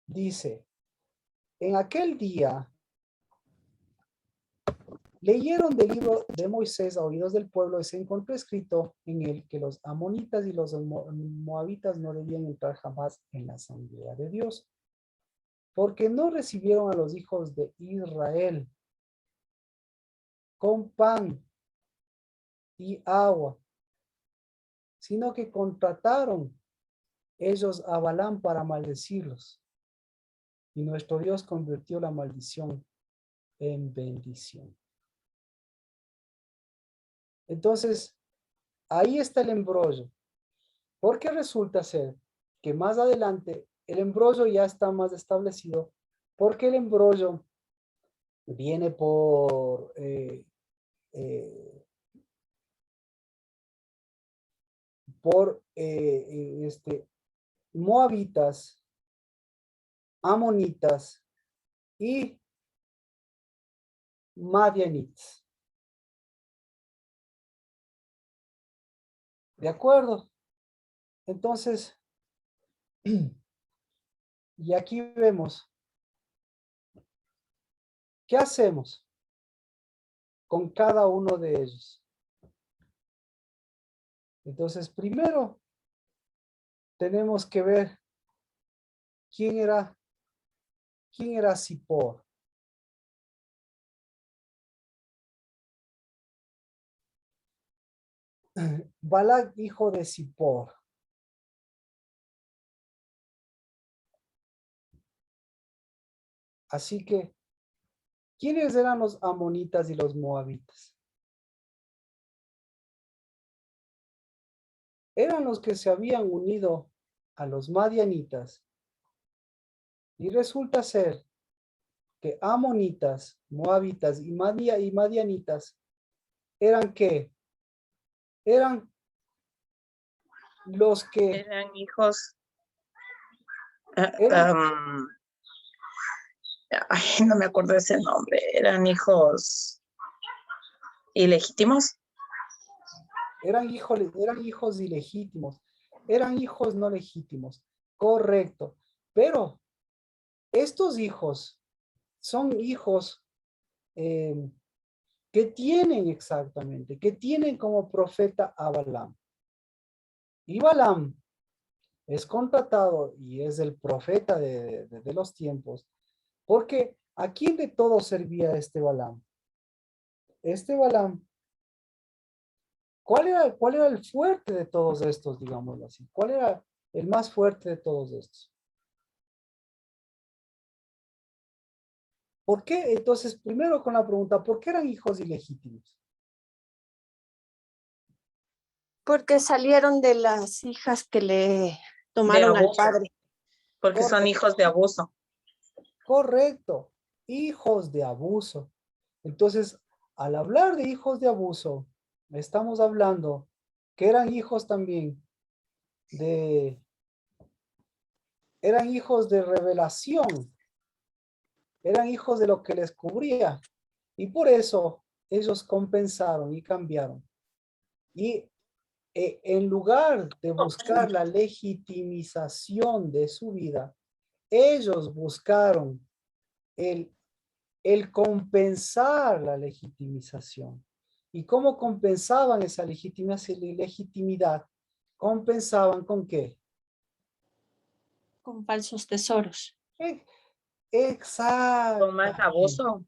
Dice, en aquel día leyeron del libro de Moisés a oídos del pueblo y se encontró escrito en él que los amonitas y los moabitas no debían entrar jamás en la asamblea de Dios, porque no recibieron a los hijos de Israel con pan y agua, sino que contrataron ellos a Balaam para maldecirlos. Y nuestro Dios convirtió la maldición en bendición. Entonces, ahí está el embrollo. Porque resulta ser que más adelante el embrollo ya está más establecido, porque el embrollo viene por moabitas, amonitas y madianitas. ¿De acuerdo? Entonces, y aquí vemos, ¿qué hacemos con cada uno de ellos? Entonces, primero tenemos que ver quién era Zippor. Balac, hijo de Zippor. Así que, ¿quiénes eran los amonitas y los moabitas? Eran los que se habían unido a los madianitas. Y resulta ser que amonitas, moabitas y madianitas eran ¿qué? Eran los que
Eran hijos,
eran,
ay, no me acuerdo ese nombre, eran hijos ilegítimos.
eran hijos ilegítimos, eran hijos no legítimos. Correcto. Pero estos hijos son hijos que tienen exactamente, que tienen como profeta a Balaam. Y Balaam es contratado y es el profeta de los tiempos, porque ¿a quién de todos servía este Balaam? Este Balaam, ¿cuál era el fuerte de todos estos, digámoslo así? ¿Cuál era el más fuerte de todos estos? ¿Por qué? Entonces, primero con la pregunta, ¿por qué eran hijos ilegítimos?
Porque salieron de las hijas que le tomaron al
abuso.
padre.
Porque son
Correcto.
hijos de abuso.
Correcto, hijos de abuso. Entonces, al hablar de hijos de abuso, estamos hablando que eran hijos también eran hijos de revelación, eran hijos de lo que les cubría. Y por eso ellos compensaron y cambiaron. Y en lugar de buscar la legitimización de su vida, ellos buscaron el compensar la legitimización. ¿Y cómo compensaban esa legitimidad? ¿Compensaban con qué?
Con falsos tesoros.
Exacto.
Con más abuso.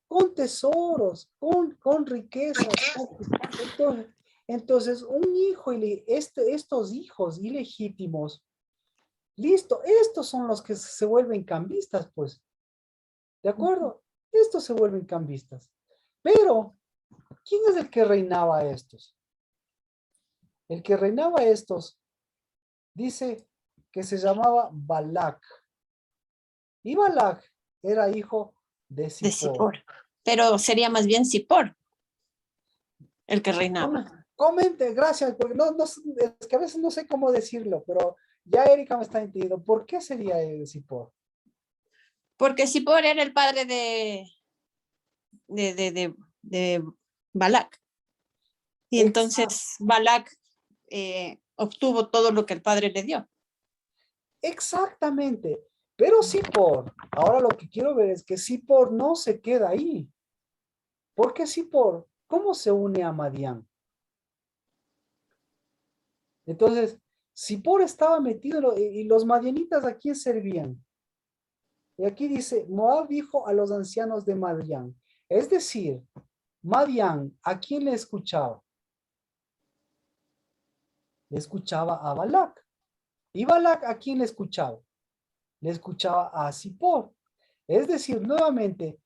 Con tesoros, con riquezas. Entonces, un hijo, estos hijos ilegítimos, listo, estos son los que se vuelven cambistas, pues. ¿De acuerdo? Estos se vuelven cambistas. Pero, ¿quién es el que reinaba a estos? El que reinaba a estos dice que se llamaba Balac. Y Balac era hijo de
De
Zippor.
Zippor. Pero sería más bien Zippor el que reinaba.
Comente, gracias, porque es que a veces no sé cómo decirlo, pero ya Erika me está entendiendo. ¿Por qué sería el Zippor?
Porque Zippor era el padre de Balac. Y entonces Balac obtuvo todo lo que el padre le dio.
Exactamente. Pero Zippor, ahora lo que quiero ver es que Zippor no se queda ahí. ¿Por qué Zippor? ¿Cómo se une a Madián? Entonces, Zippor estaba metido y los madianitas ¿a quién servían? Y aquí dice, Moab dijo a los ancianos de Madián. Es decir, Madián, ¿a quién le escuchaba? Le escuchaba a Balac. ¿Y Balac a quién le escuchaba? Le escuchaba a Zippor. Es decir, nuevamente,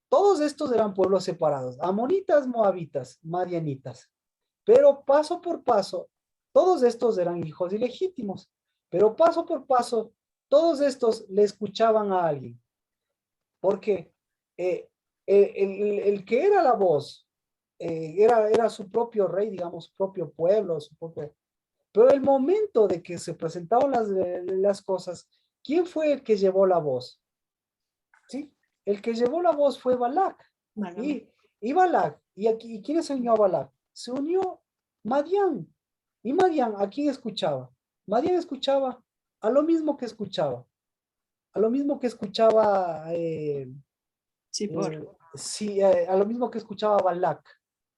todos estos eran pueblos separados. Amonitas, moabitas, madianitas. Pero paso por paso, todos estos eran hijos ilegítimos. Pero paso por paso, todos estos le escuchaban a alguien. Porque el que era la voz era su propio rey, digamos, su propio pueblo, su propio... Pero el momento de que se presentaron las cosas, ¿quién fue el que llevó la voz? ¿Sí? El que llevó la voz fue Balac. Y Balac, ¿y quién se unió a Balac? Se unió Madián. ¿Y Madián a quién escuchaba? Madián escuchaba a lo mismo que escuchaba. A lo mismo que escuchaba...
Zippor.
sí, a lo mismo que escuchaba Balac.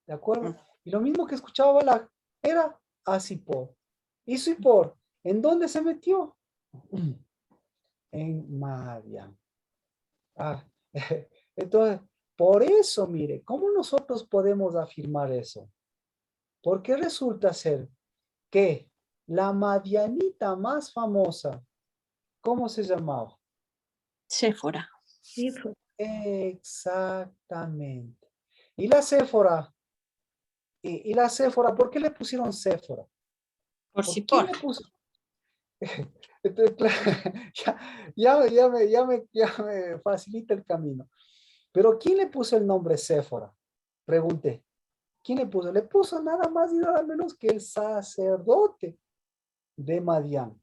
¿De acuerdo? Y lo mismo que escuchaba Balac era a Zippor. ¿Y Zippor en dónde se metió? En Madián. Ah, entonces, por eso, mire, ¿cómo nosotros podemos afirmar eso? Porque resulta ser que la madianita más famosa, ¿cómo se llamaba?
Séfora.
Exactamente. Y la Séfora, y la Séfora, ¿por qué le pusieron Séfora?
Por
¿Por
Zippor.
quién le puso? Entonces, ya me facilita el camino. Pero ¿quién le puso el nombre Séfora? Pregunté. ¿Quién le puso? Le puso nada más y nada menos que el sacerdote de Madián.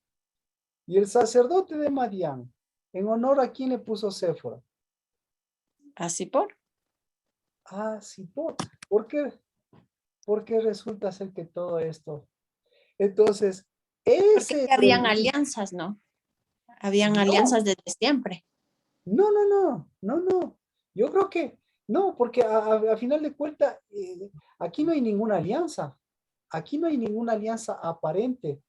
Y el sacerdote de Madián, ¿en honor a quién le puso Séfora?
A Zippor.
Ah, sí, ¿por qué? Porque resulta ser que todo esto. Entonces,
Porque
ese es
habían
el...
alianzas, ¿no? Habían
No.
alianzas desde siempre.
No, no, no, no, no. Yo creo que no, porque a final de cuentas, aquí no hay ninguna alianza. Aquí no hay ninguna alianza aparente.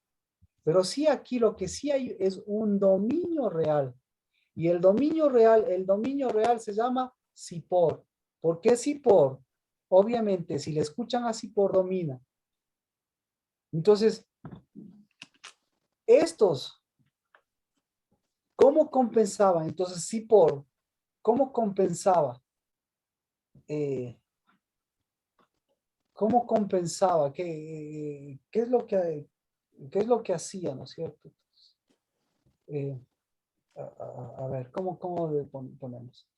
Pero sí aquí lo que sí hay es un dominio real. Y el dominio real se llama Sipor. ¿Por qué Sipor? Obviamente, si le escuchan a Sipor, domina. Entonces, estos, ¿cómo compensaban? Entonces, Sipor, ¿cómo compensaba? Eh, ¿Cómo compensaba? ¿Qué es qué es lo que hacía, ¿no es cierto? Eh, a ver, ¿cómo le ponemos?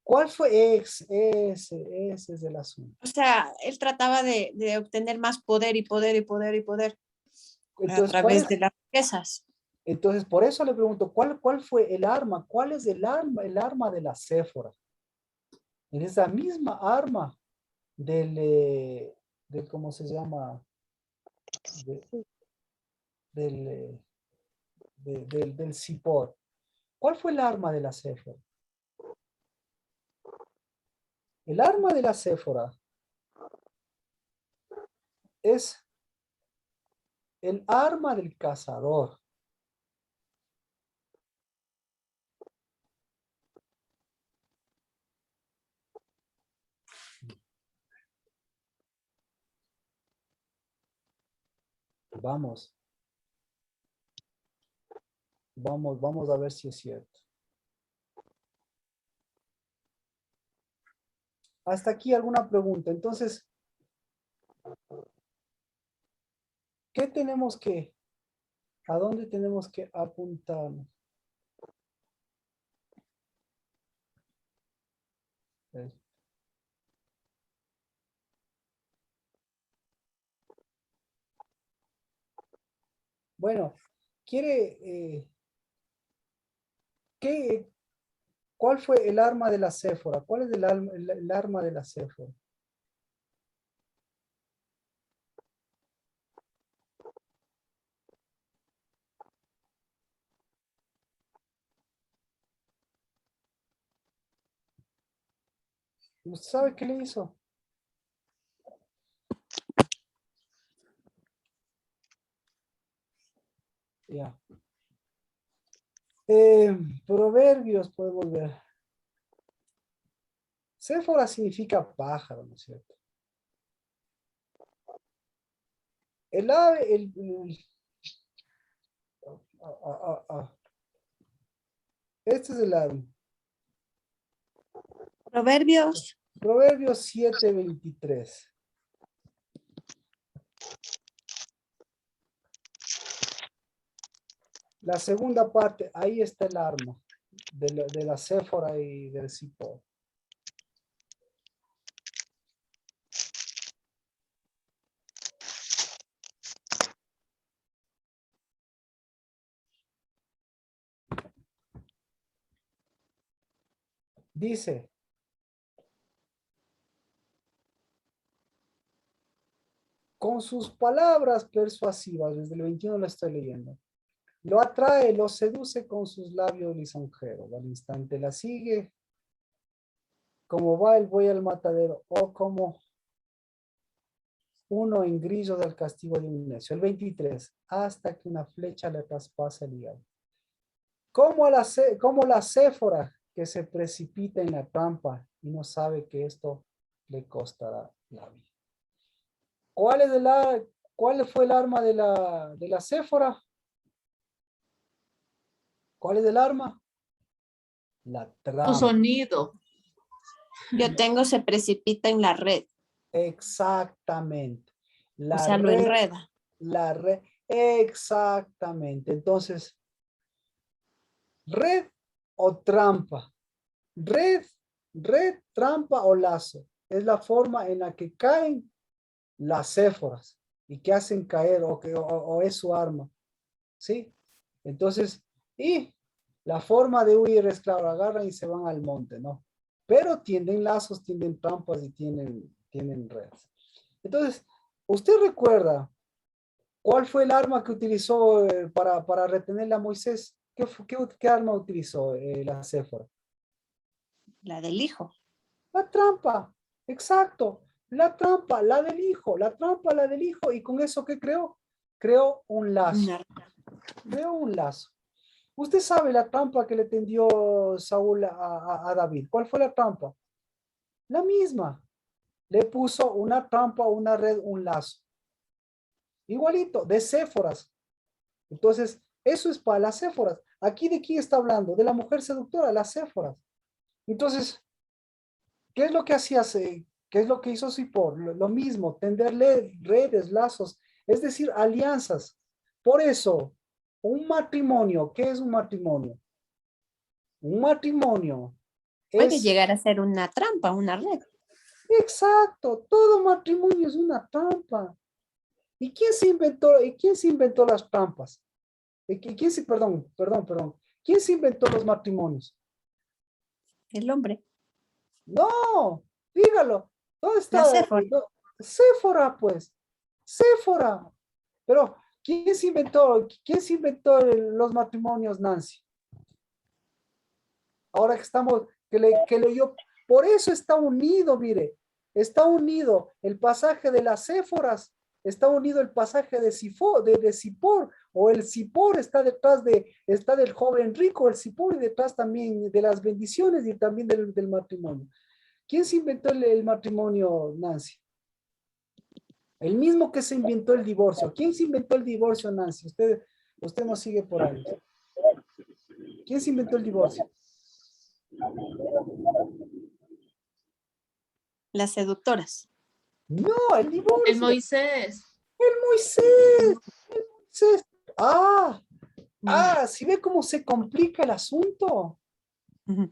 ¿Cuál fue ese es el asunto?
O sea, él trataba de obtener más poder y poder y poder y poder a
Entonces,
través de las riquezas.
entonces, por eso le pregunto, ¿cuál fue el arma? ¿Cuál es el arma de la Séfora? En esa misma arma del ¿cómo se llama? De- del, del Sipor. ¿Cuál fue el arma de la Séfora? El arma de la Séfora es el arma del cazador. Vamos, vamos a ver si es cierto. Hasta aquí alguna pregunta. Entonces, ¿qué tenemos a dónde tenemos que apuntar? Bueno, quiere, ¿cuál fue el arma de la Séfora? ¿Cuál es el arma de la Séfora? ¿Usted sabe qué le hizo? Ya. Proverbios, podemos ver. Séfora significa pájaro, ¿no es cierto? El ave, este es el arma.
Proverbios.
Proverbios 7:23. La segunda parte, ahí está el arma de la Séfora y del Sipor. Dice, con sus palabras persuasivas, desde el 21 lo estoy leyendo, lo atrae, lo seduce con sus labios lisonjeros. Al instante la sigue, como va el buey al matadero, o como uno en grillo del castigo de un necio. El 23, hasta que una flecha le traspasa el hígado. Como la Séfora que se precipita en la trampa y no sabe que esto le costará la vida. ¿Cuál fue el arma de la Séfora? ¿Cuál es el arma? La
Su
trampa.
sonido.
Yo tengo se precipita en la red.
Exactamente.
O sea, lo enreda.
La red. Exactamente. Entonces, red o trampa. Red, trampa o lazo. Es la forma en la que caen las Séforas y que hacen caer o es su arma. ¿Sí? Entonces, y la forma de huir es, claro, agarran y se van al monte, ¿no? Pero tienden lazos, tienden trampas y tienen redes. Entonces, ¿usted recuerda cuál fue el arma que utilizó para retenerle a Moisés? ¿Qué arma utilizó la Séfora?
La del hijo.
La trampa, exacto. La trampa, la del hijo, la trampa, la del hijo. ¿Y con eso qué creó? Creó un lazo. Creó un lazo. Usted sabe la trampa que le tendió Saúl a David. ¿Cuál fue la trampa? La misma. Le puso una trampa, una red, un lazo. Igualito, de Séforas. Entonces, eso es para las Séforas. Aquí de quién está hablando, de la mujer seductora, las Séforas. Entonces, ¿qué es lo que hacía? ¿Qué es lo que hizo Zippor? Lo mismo, tenderle redes, lazos, es decir, alianzas. Por eso, un matrimonio, ¿qué es un matrimonio? Un matrimonio
Puede
es,
llegar a ser una trampa, una red.
exacto, todo matrimonio es una trampa. ¿Y quién se inventó las trampas? Perdón. ¿Quién se inventó los matrimonios?
El hombre.
No, dígalo. ¿Dónde
La
está?
Séfora.
Séfora, pues. Séfora. Pero, quién se inventó los matrimonios, Nancy? Ahora que estamos, que leyó, por eso está unido, mire, está unido el pasaje de las Séforas, está unido el pasaje de Zippor, o el Zippor está del joven rico, el Zippor y detrás también de las bendiciones y también del matrimonio. ¿Quién se inventó el matrimonio, Nancy? El mismo que se inventó el divorcio. ¿Quién se inventó el divorcio, Nancy? Usted no sigue por ahí. ¿Quién se inventó el divorcio?
Las seductoras.
No, el divorcio.
El Moisés.
Moisés. Moisés. ¿Sí ve cómo se complica el asunto?
Ujú.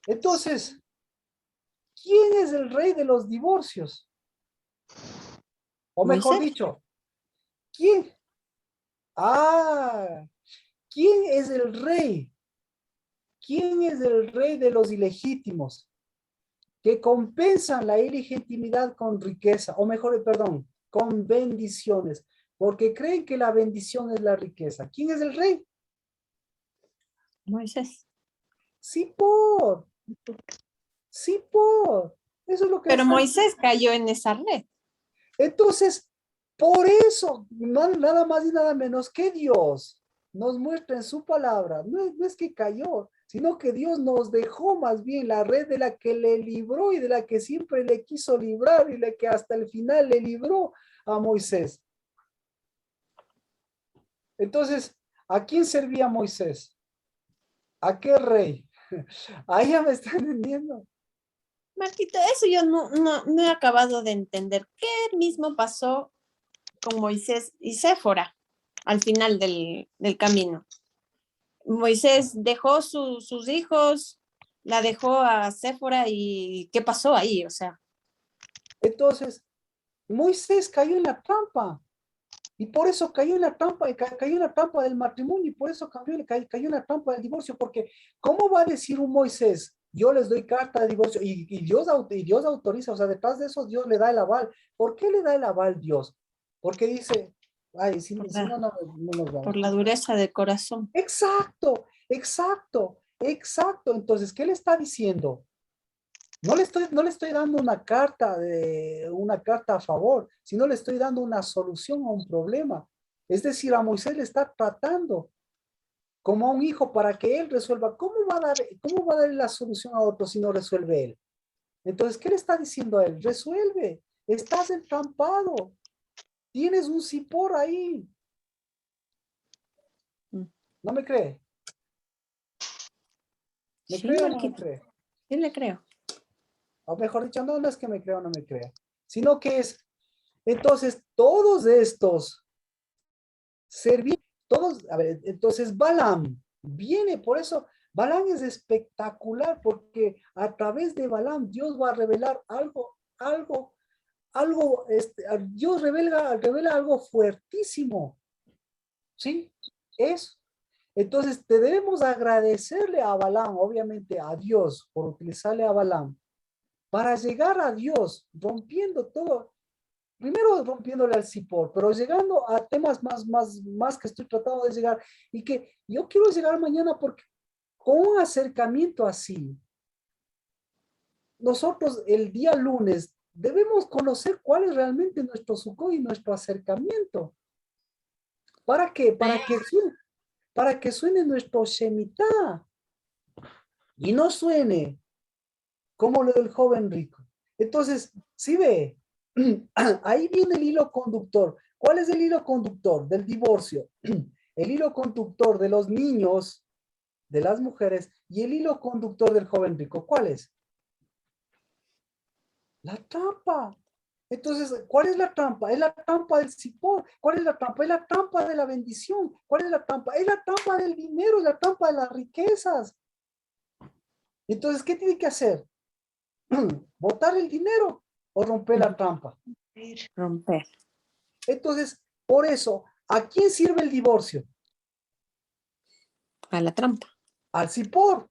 Entonces, ¿quién es el rey de los divorcios? O mejor
Moisés.
dicho, ¿quién? ¿Quién es el rey? ¿Quién es el rey de los ilegítimos? Que compensan la ilegitimidad con riqueza, o mejor, perdón, con bendiciones, porque creen que la bendición es la riqueza. ¿Quién es el rey?
Moisés.
Zippor. Eso es lo que
Pero
está.
Moisés cayó en esa red.
Entonces, por eso, nada más y nada menos que Dios nos muestra en su palabra, no es que cayó, sino que Dios nos dejó más bien la red de la que le libró y de la que siempre le quiso librar y la que hasta el final le libró a Moisés. Entonces, ¿a quién servía Moisés? ¿A qué rey? Ahí ya me está entendiendo.
Marquito, eso yo no he acabado de entender. ¿Qué mismo pasó con Moisés y Séfora al final del camino? Moisés dejó sus hijos, la dejó a Séfora y ¿qué pasó ahí? O sea,
Entonces, Moisés cayó en la trampa. Y por eso cayó en la trampa, cayó en la trampa del matrimonio y por eso cayó en la trampa del divorcio, porque ¿cómo va a decir un Moisés? Yo les doy carta de divorcio y Dios autoriza, o sea, detrás de eso Dios le da el aval. ¿Por qué le da el aval Dios? Porque dice, ay, si no nos vamos.
por la dureza de corazón.
Exacto. Entonces, ¿qué le está diciendo? No le estoy dando una carta a favor, sino le estoy dando una solución a un problema. Es decir, a Moisés le está tratando como a un hijo para que él resuelva. ¿Cómo va a dar la solución a otro si no resuelve él? Entonces, ¿qué le está diciendo a él? Resuelve. Estás entrampado. Tienes un Zippor ahí. ¿No me cree? ¿Me
Sí,
cree o no me
Marquito,
cree?
sí le creo.
O mejor dicho, no es que me crea o no me crea, sino que es, entonces, todos estos a ver, entonces Balaam viene, por eso Balaam es espectacular, porque a través de Balaam Dios va a revelar algo, Dios revela algo fuertísimo, ¿sí? Entonces, debemos agradecerle a Balaam, obviamente a Dios, por utilizarle a Balaam, para llegar a Dios, rompiendo todo. primero rompiéndole al Sipor, pero llegando a temas más que estoy tratando de llegar y que yo quiero llegar mañana porque con un acercamiento así, nosotros el día lunes debemos conocer cuál es realmente nuestro Sukkot y nuestro acercamiento. ¿Para qué? Para que suene nuestro Shemitah y no suene como lo del joven rico. Entonces, si ve, ahí viene el hilo conductor. ¿Cuál es el hilo conductor del divorcio? El hilo conductor de los niños, de las mujeres, y el hilo conductor del joven rico. ¿Cuál es? La trampa. Entonces, ¿cuál es la trampa? Es la trampa del Sipor. ¿Cuál es la trampa? Es la trampa de la bendición. ¿Cuál es la trampa? Es la trampa del dinero, es la trampa de las riquezas. Entonces, ¿qué tiene que hacer? ¿Botar el dinero o romper la trampa?
Romper.
Entonces, por eso, ¿a quién sirve el divorcio?
A la trampa.
Al Sipor.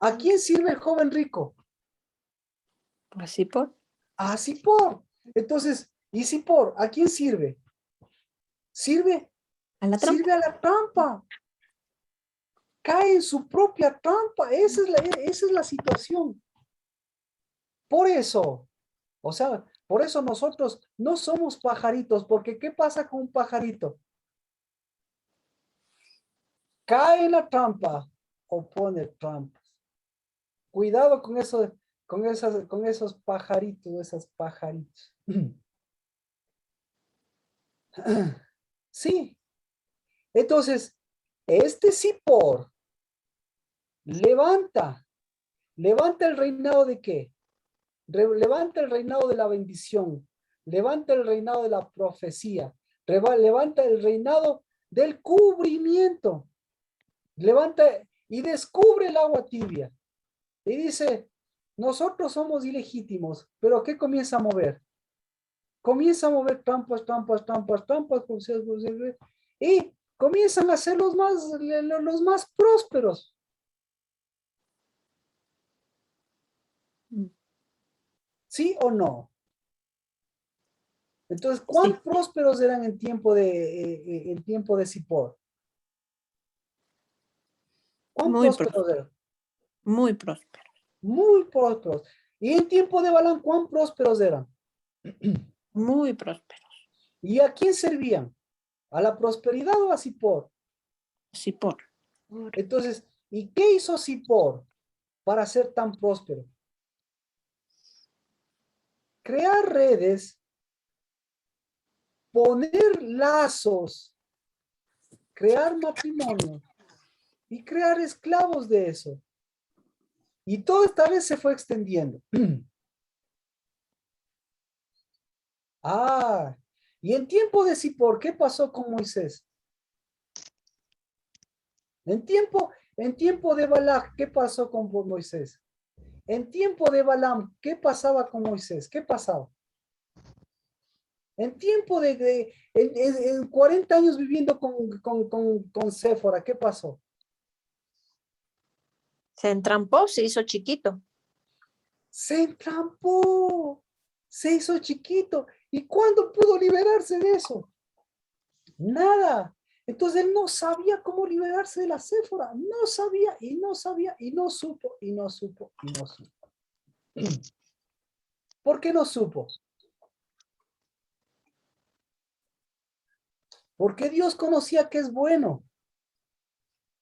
¿A quién sirve el joven rico?
Así por.
A Sipor. Entonces, ¿y Sipor? ¿A quién sirve? Sirve
A la trampa.
sirve a la trampa. Cae en su propia trampa. Esa es la situación. Por eso, o sea, por eso nosotros no somos pajaritos, porque ¿qué pasa con un pajarito? Cae en la trampa o pone trampas. Cuidado con eso, con esos pajaritos, esas pajaritos. Sí. Entonces, este Sipor levanta el reinado de qué? Levanta el reinado de la bendición, levanta el reinado de la profecía, levanta el reinado del cubrimiento, levanta y descubre el agua tibia. Y dice, nosotros somos ilegítimos, pero ¿qué comienza a mover? Comienza a mover trampas, y comienzan a ser los más prósperos. ¿Sí o no? Entonces, ¿cuán
Sí.
prósperos eran en tiempo de Sipor? ¿Cuán
Muy
prósperos
próspero.
eran?
Muy próspero.
Muy prósperos. Y en tiempo de Balaam, ¿cuán prósperos eran?
Muy próspero.
¿Y a quién servían? ¿A la prosperidad o a Sipor?
Así por.
Entonces, ¿y qué hizo Sipor para ser tan próspero? Crear redes, poner lazos, crear matrimonio y crear esclavos de eso. Y todo esta vez se fue extendiendo. Ah, y en tiempo de Sipor, ¿qué pasó con Moisés? En tiempo de Balak, ¿qué pasó con Moisés? En tiempo de Balaam, ¿qué pasaba con Moisés? ¿Qué pasaba? En tiempo en 40 años viviendo con Séfora, ¿qué pasó?
Se entrampó, se hizo chiquito.
Se entrampó, se hizo chiquito. ¿Y cuándo pudo liberarse de eso? Nada. Entonces él no sabía cómo liberarse de la Séfora. No sabía y no sabía y no supo y no supo y no supo. ¿Por qué no supo? Porque Dios conocía que es bueno,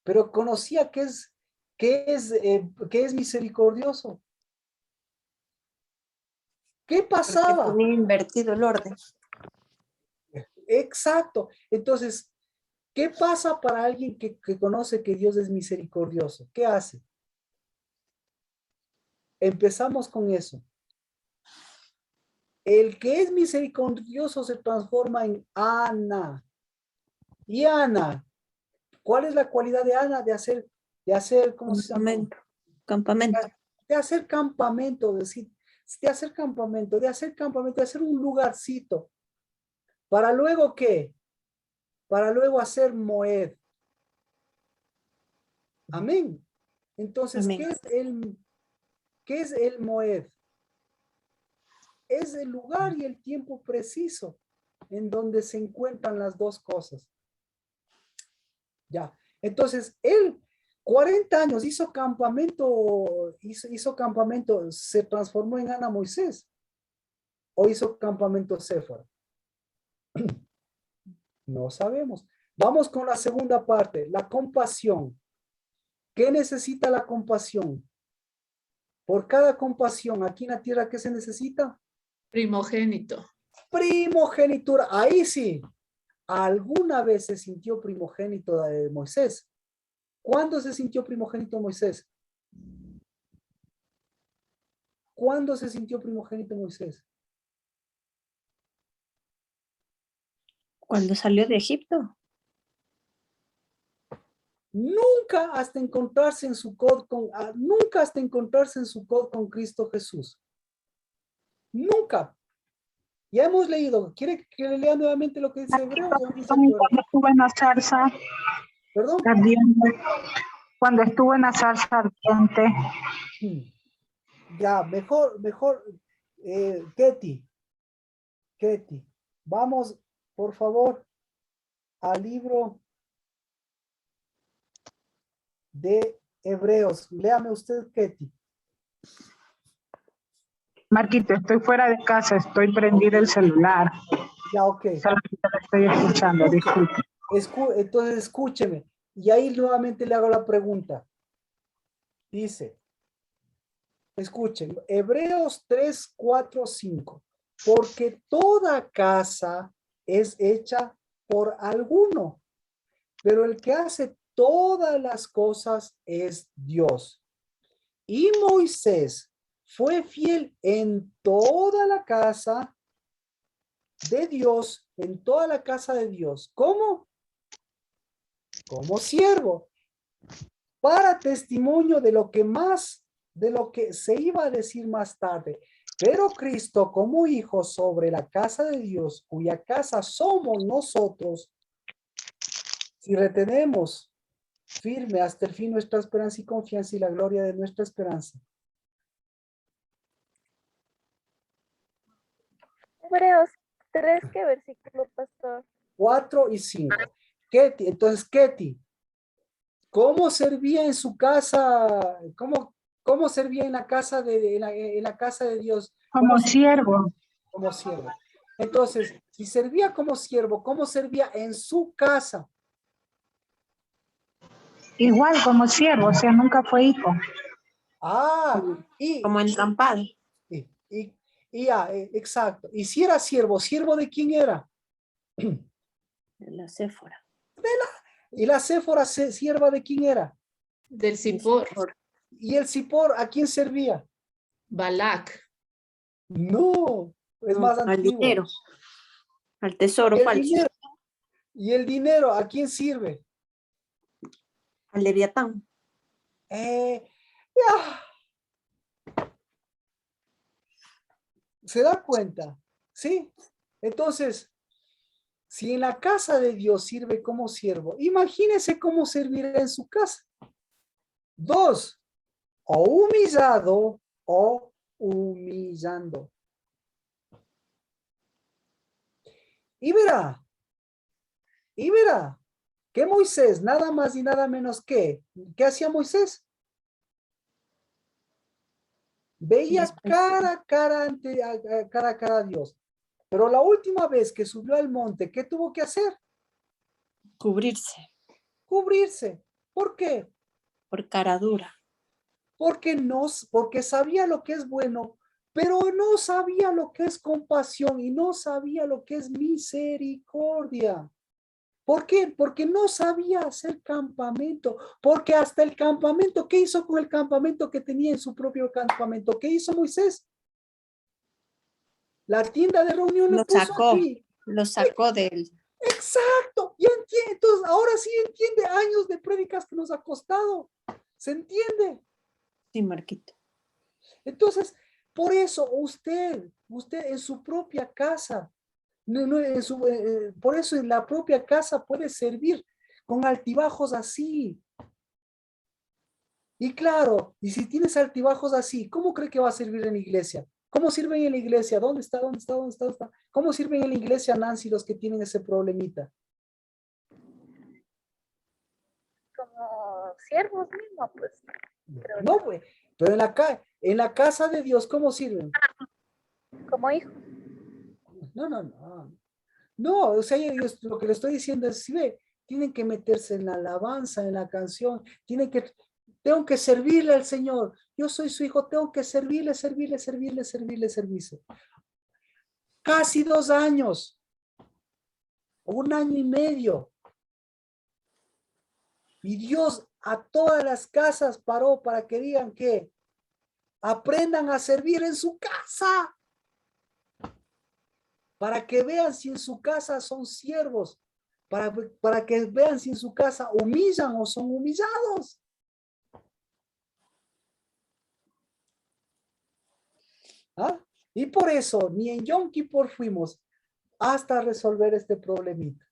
pero conocía que es misericordioso. ¿Qué
Porque
pasaba?
tenía invertido el orden.
Exacto. Entonces, ¿qué pasa para alguien que conoce que Dios es misericordioso? ¿Qué hace? Empezamos con eso. El que es misericordioso se transforma en Ana. Y Ana, ¿cuál es la cualidad de Ana? ¿Cómo se llama?
Campamento. Campamento.
De hacer campamento, de hacer campamento, de hacer un lugarcito. ¿Para luego qué? Para luego hacer Moed. Amén. Entonces,
Amén.
qué es el Moed? es el lugar y el tiempo preciso en donde se encuentran las dos cosas. Ya, entonces él 40 años hizo campamento, se transformó en Ana Moisés o hizo campamento Séfora. No sabemos. Vamos con la segunda parte, la compasión. ¿Qué necesita la compasión? Por cada compasión, aquí en la tierra, ¿qué se necesita?
Primogénito.
Primogenitura. Ahí sí. ¿Alguna vez se sintió primogénito de Moisés? ¿Cuándo se sintió primogénito Moisés? ¿Cuándo se sintió primogénito Moisés?
Cuando salió de Egipto.
Nunca hasta encontrarse en su con Cristo Jesús. Nunca. Ya hemos leído. ¿Quiere que le lea nuevamente lo que dice Hebreos?
Cuando estuvo en la zarza
¿Perdón?
ardiente, cuando estuvo en la zarza ardiente,
Ya, mejor, Ketty, vamos, por favor, al libro de Hebreos. Léame usted, Ketty.
Marquito, estoy fuera de casa, estoy prendido el celular.
Ya, ok.
Solamente lo estoy escuchando, disculpe.
Entonces, escúcheme. Y ahí nuevamente le hago la pregunta. Dice, escuchen, Hebreos 3, 4, 5. Porque toda casa es hecha por alguno, pero el que hace todas las cosas es Dios. Y Moisés fue fiel en toda la casa de Dios, en toda la casa de Dios. ¿Cómo? Como siervo, para testimonio de lo que se iba a decir más tarde. Pero Cristo como hijo sobre la casa de Dios, cuya casa somos nosotros, si retenemos firme hasta el fin nuestra esperanza y confianza y la gloria de nuestra esperanza.
Hebreos 3, ¿qué versículo, pastor?
4 y 5. Ketty, entonces, Ketty, ¿cómo servía en su casa? ¿Cómo servía en la casa en la casa de Dios?
Como siervo,
Como siervo. Entonces, si servía como siervo, ¿cómo servía en su casa?
igual como siervo, o sea, nunca fue hijo.
Ah,
Como entrampado.
exacto. Y si era siervo, ¿siervo de quién era?
La Séfora.
Y la Séfora, sierva de quién era?
Del Zippor.
Y el Zippor, ¿a quién servía?
Balac.
No, es
No,
más
al
antiguo.
dinero. Al tesoro
Y el
falso.
dinero, y el dinero, ¿a quién sirve?
Al Leviatán.
Ya. ¿Se da cuenta? ¿Sí? Entonces, si en la casa de Dios sirve como siervo, imagínese cómo servirá en su casa. 2, o humillado o humillando. Y verá, que Moisés, nada más y nada menos que, ¿qué hacía Moisés? Veía cara a cara a Dios. Pero la última vez que subió al monte, ¿qué tuvo que hacer?
Cubrirse.
Cubrirse. ¿Por qué?
Por cara dura.
Porque sabía lo que es bueno, pero no sabía lo que es compasión y no sabía lo que es misericordia. ¿Por qué? Porque no sabía hacer campamento. Porque hasta el campamento, ¿qué hizo con el campamento que tenía en su propio campamento? ¿Qué hizo Moisés? La tienda de reunión lo puso aquí.
Lo sacó de él.
Exacto. Ya entiende. Entonces, ahora sí entiende años de prédicas que nos ha costado. ¿Se entiende?
Sí, Marquito.
Entonces, por eso usted en su propia casa, por eso en la propia casa puede servir con altibajos así. Y claro, y si tienes altibajos así, ¿cómo cree que va a servir en la iglesia? ¿Cómo sirven en la iglesia? ¿Dónde está? ¿Dónde está? ¿Dónde está? ¿Dónde está? ¿Cómo sirven en la iglesia, Nancy, los que tienen ese problemita?
Como siervos mismos, pues. Creo
No, pues, pero en la casa de Dios, ¿cómo sirven?
yo. Como hijos.
No, no, no. No, o sea, lo que le estoy diciendo es, si ve, tienen que meterse en la alabanza, en la canción, tengo que servirle al Señor. Yo soy su hijo, tengo que servirle. Casi 2 años, 1 año y medio. Y Dios a todas las casas paró para que digan que aprendan a servir en su casa. Para que vean si en su casa son siervos. Para que vean si en su casa humillan o son humillados. ¿Ah? Y por eso ni en Yom Kippur fuimos hasta resolver este problemita.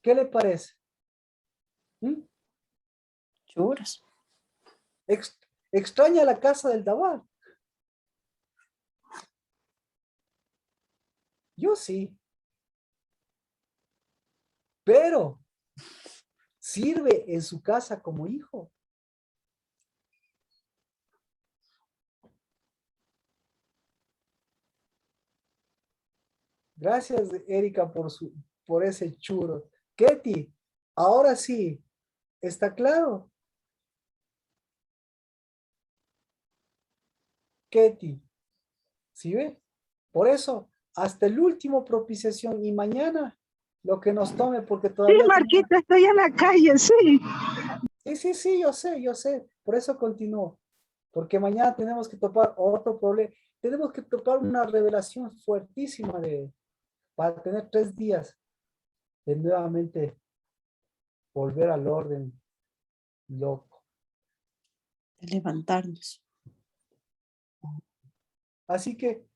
¿Qué le parece? ¿Mm?
Churas.
Extraña la casa del Dabar. Yo sí. Pero sirve en su casa como hijo. Gracias, Erika, por ese churro. Ketty, ahora sí, ¿está claro? Ketty, ¿sí ve? Por eso, hasta el último propiciación y mañana lo que nos tome, porque
Sí,
todavía
Marquita, estoy en la calle, sí.
Sí, yo sé. Por eso continúo. Porque mañana tenemos que topar otro problema. Tenemos que topar una revelación fuertísima para tener 3 días de nuevamente volver al orden loco.
De levantarnos.
Así que,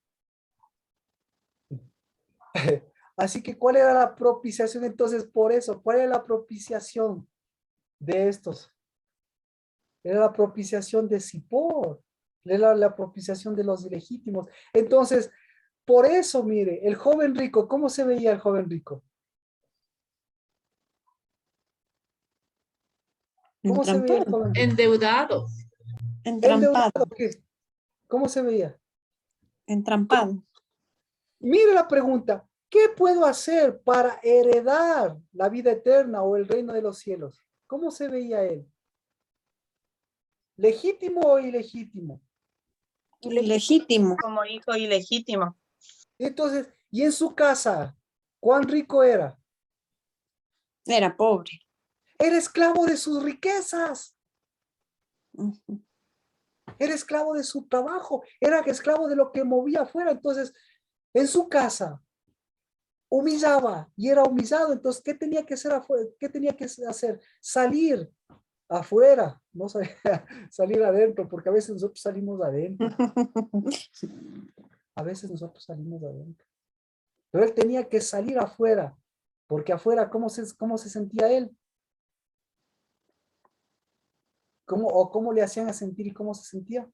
¿cuál era la propiciación entonces por eso? ¿Cuál era la propiciación de estos? Era la propiciación de Zippor. Era la propiciación de los ilegítimos. Entonces, por eso, mire, el joven rico, ¿cómo se veía el joven rico? ¿Cómo se veía el
Entrampado.
joven rico?
Endeudado.
Endeudado,
Entrampado.
¿qué? ¿Cómo se veía?
Entrampado.
Mire la pregunta, ¿qué puedo hacer para heredar la vida eterna o el reino de los cielos? ¿Cómo se veía él? ¿Legítimo o ilegítimo?
Ilegítimo.
Como hijo ilegítimo.
Entonces, ¿y en su casa? ¿Cuán rico era?
Era pobre.
Era esclavo de sus riquezas,
Ujú.
era esclavo de su trabajo, era esclavo de lo que movía afuera. Entonces, en su casa, humillaba y era humillado. Entonces, ¿qué tenía que hacer afuera? ¿Qué tenía que hacer? Salir afuera, no salir adentro, porque a veces nosotros salimos adentro. A veces nosotros salimos adentro. Pero él tenía que salir afuera, porque afuera, ¿cómo se sentía él? ¿Cómo le hacían a sentir y cómo se sentía?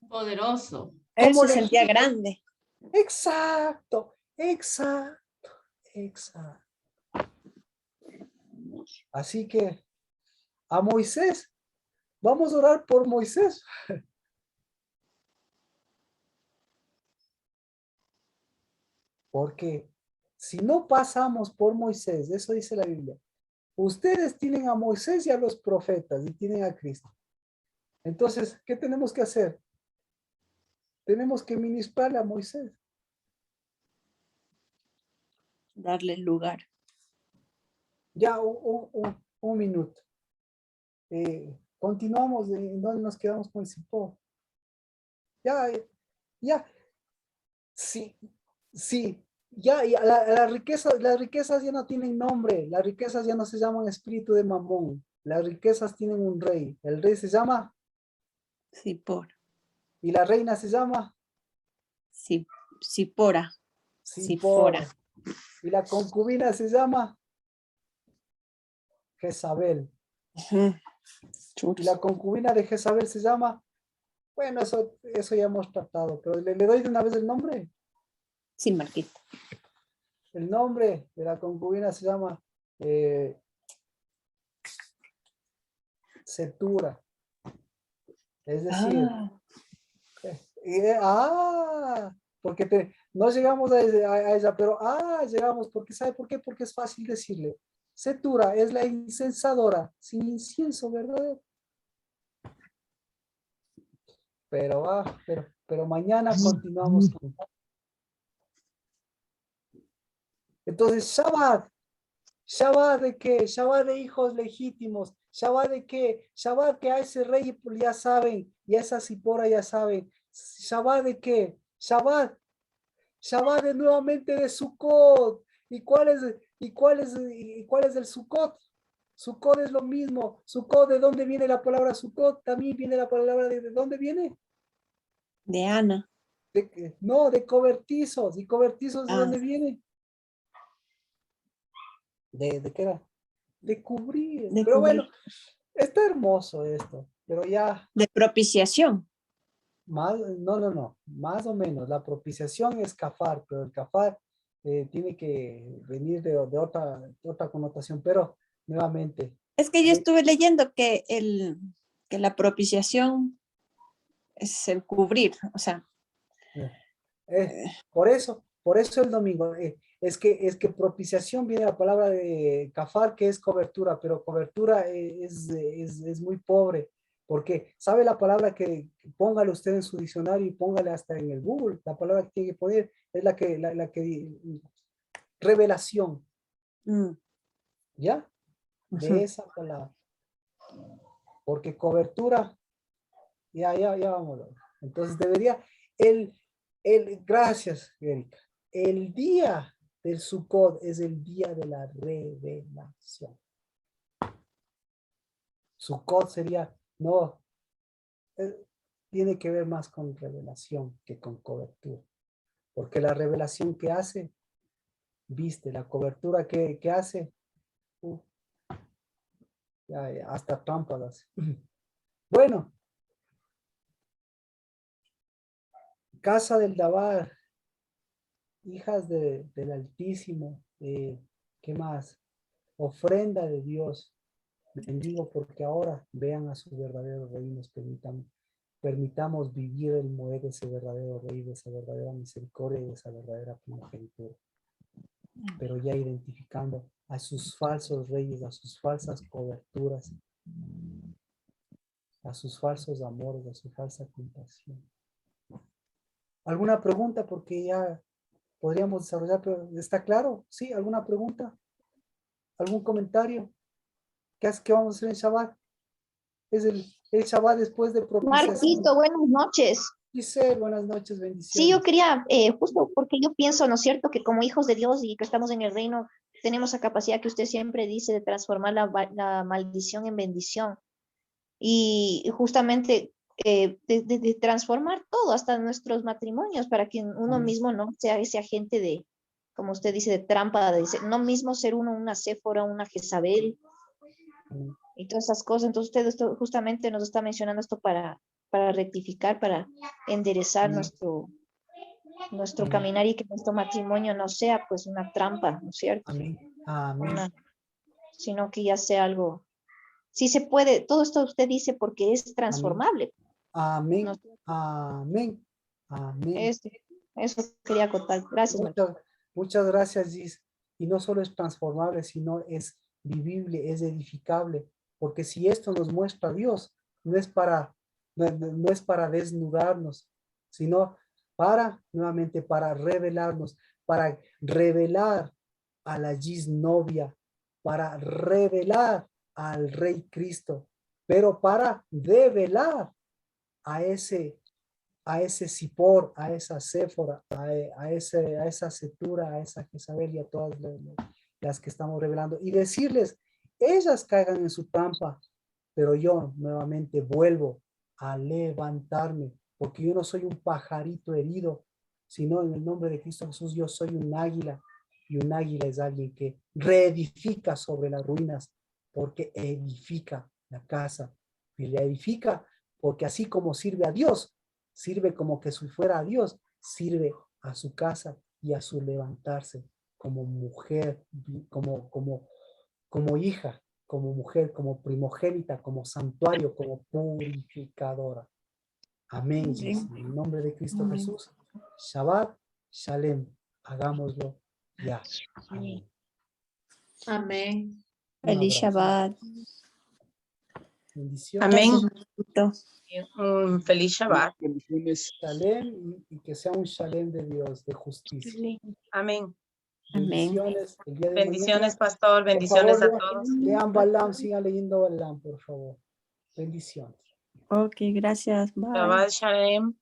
Poderoso.
Él
¿Cómo
se
le-
sentía grande.
Exacto. Así que a Moisés, vamos a orar por Moisés. Porque si no pasamos por Moisés, eso dice la Biblia, ustedes tienen a Moisés y a los profetas y tienen a Cristo. Entonces, ¿qué tenemos que hacer? Tenemos que ministrarle a Moisés.
Darle lugar.
Ya un minuto. Continuamos en donde nos quedamos con el Zippor. Ya, sí, sí. Ya, las riquezas ya no tienen nombre. Las riquezas ya no se llaman espíritu de Mamón. Las riquezas tienen un rey. El rey se llama,
Zippor.
y la reina se llama
Zippora.
Zippor. Y la concubina se llama Jezabel.
Ujú.
Y la concubina de Jezabel se llama, Bueno, eso ya hemos tratado, pero le doy de una vez el nombre.
Sí, Marquito.
El nombre de la concubina se llama Cetura. Es decir, porque no llegamos a ella, pero llegamos, porque ¿sabe por qué? Porque es fácil decirle. Cetura es la incensadora, sin incienso verdadero. Pero mañana continuamos con... Entonces, Shabbat. ¿Shabbat de qué? Shabbat de hijos legítimos. ¿Shabbat de qué? Shabbat que a ese rey ya saben, y a esa Zipora ya saben. ¿Shabbat de qué? Shabbat de nuevamente de Sukkot. ¿Y cuál es el Sukkot? Sukkot es lo mismo. Sukkot, ¿de dónde viene la palabra Sukkot? También viene la palabra ¿de dónde viene?
De Ana.
No, de cobertizos. ¿Y cobertizos de
Ah.
dónde viene? ¿De qué era? De cubrir.
De
Pero
cubrir.
bueno, está hermoso esto. Pero ya,
De propiciación.
no. Más o menos. La propiciación es kafar, pero el kafar tiene que venir de otra connotación. Pero, nuevamente.
Es que yo estuve leyendo que la propiciación es el cubrir, o sea.
Por eso el domingo. Es que propiciación viene de la palabra de kafar, que es cobertura, pero cobertura es muy pobre. Porque, ¿sabe la palabra que póngale usted en su diccionario y póngale hasta en el Google? La palabra que tiene que poner es la que revelación. ¿Ya? De esa palabra. Porque cobertura, ya vamos. Entonces debería, gracias, Erika. El día del Sukkot es el día de la revelación. Sukkot sería, no, tiene que ver más con revelación que con cobertura. Porque la revelación que hace, viste, la cobertura que hace, ya, hasta trampas hace. Bueno, casa del Dabar, hijas del Altísimo, ¿qué más? Ofrenda de Dios. Bendigo porque ahora vean a su verdadero rey y nos permitamos vivir el moed de ese verdadero rey, de esa verdadera misericordia y de esa verdadera primogenitura. Pero ya identificando a sus falsos reyes, a sus falsas coberturas, a sus falsos amores, a su falsa compasión. ¿Alguna pregunta? Porque ya podríamos desarrollar, pero ¿está claro? ¿Sí? ¿Alguna pregunta? ¿Algún comentario? ¿Qué vamos a hacer en Shabbat? Es el Shabbat después de propiciación.
Marquito, buenas noches.
Dice, buenas noches, bendiciones.
Sí, yo quería, justo porque yo pienso, ¿no es cierto?, que como hijos de Dios y que estamos en el reino, tenemos la capacidad que usted siempre dice de transformar la maldición en bendición. Y justamente de transformar todo, hasta nuestros matrimonios, para que uno mismo no sea ese agente de, como usted dice, de trampa, no mismo ser uno una Séfora, una Jezabel, y todas esas cosas. Entonces usted justamente nos está mencionando esto para rectificar, para enderezar nuestro caminar y que nuestro matrimonio no sea pues una trampa, ¿no es cierto?
Amén. Amén.
Sino que ya sea algo, sí se puede, todo esto usted dice porque es transformable.
Amén.
¿No?
Amén. Amén.
Eso quería contar. Gracias.
Muchas gracias, Gis. Y no solo es transformable, sino es vivible, es edificable. Porque si esto nos muestra a Dios, no es para desnudarnos, sino nuevamente, para revelarnos, para revelar a la Gis novia, para revelar al Rey Cristo, pero para develar a ese Sipor, a esa Séfora, a esa Cetura, a esa Jezabel y a todas las que estamos revelando, y decirles, ellas caigan en su trampa, pero yo nuevamente vuelvo a levantarme, porque yo no soy un pajarito herido, sino en el nombre de Cristo Jesús yo soy un águila, y un águila es alguien que reedifica sobre las ruinas, porque edifica la casa, y la edifica porque así como sirve a Dios, sirve como que si fuera a Dios, sirve a su casa y a su levantarse como mujer, como hija, como mujer, como primogénita, como santuario, como purificadora. Amén.
Amén.
En el nombre de Cristo
Amén.
Jesús. Shabbat, Shalem. Hagámoslo ya. Amén.
Amén.
Un
Feliz
abrazo.
Shabbat.
Bendiciones.
Amén.
Gracias,
Un feliz Shabbat.
Shalem y que sea un Shalem de Dios, de justicia.
Amén.
Amén.
Bendiciones. El día de
Bendiciones,
mañana.
pastor.
Por
Bendiciones
favor,
a todos.
lean Balam, sigan leyendo Balam, por favor. Bendiciones.
Ok, gracias. Bye.
Shabbat Shalem.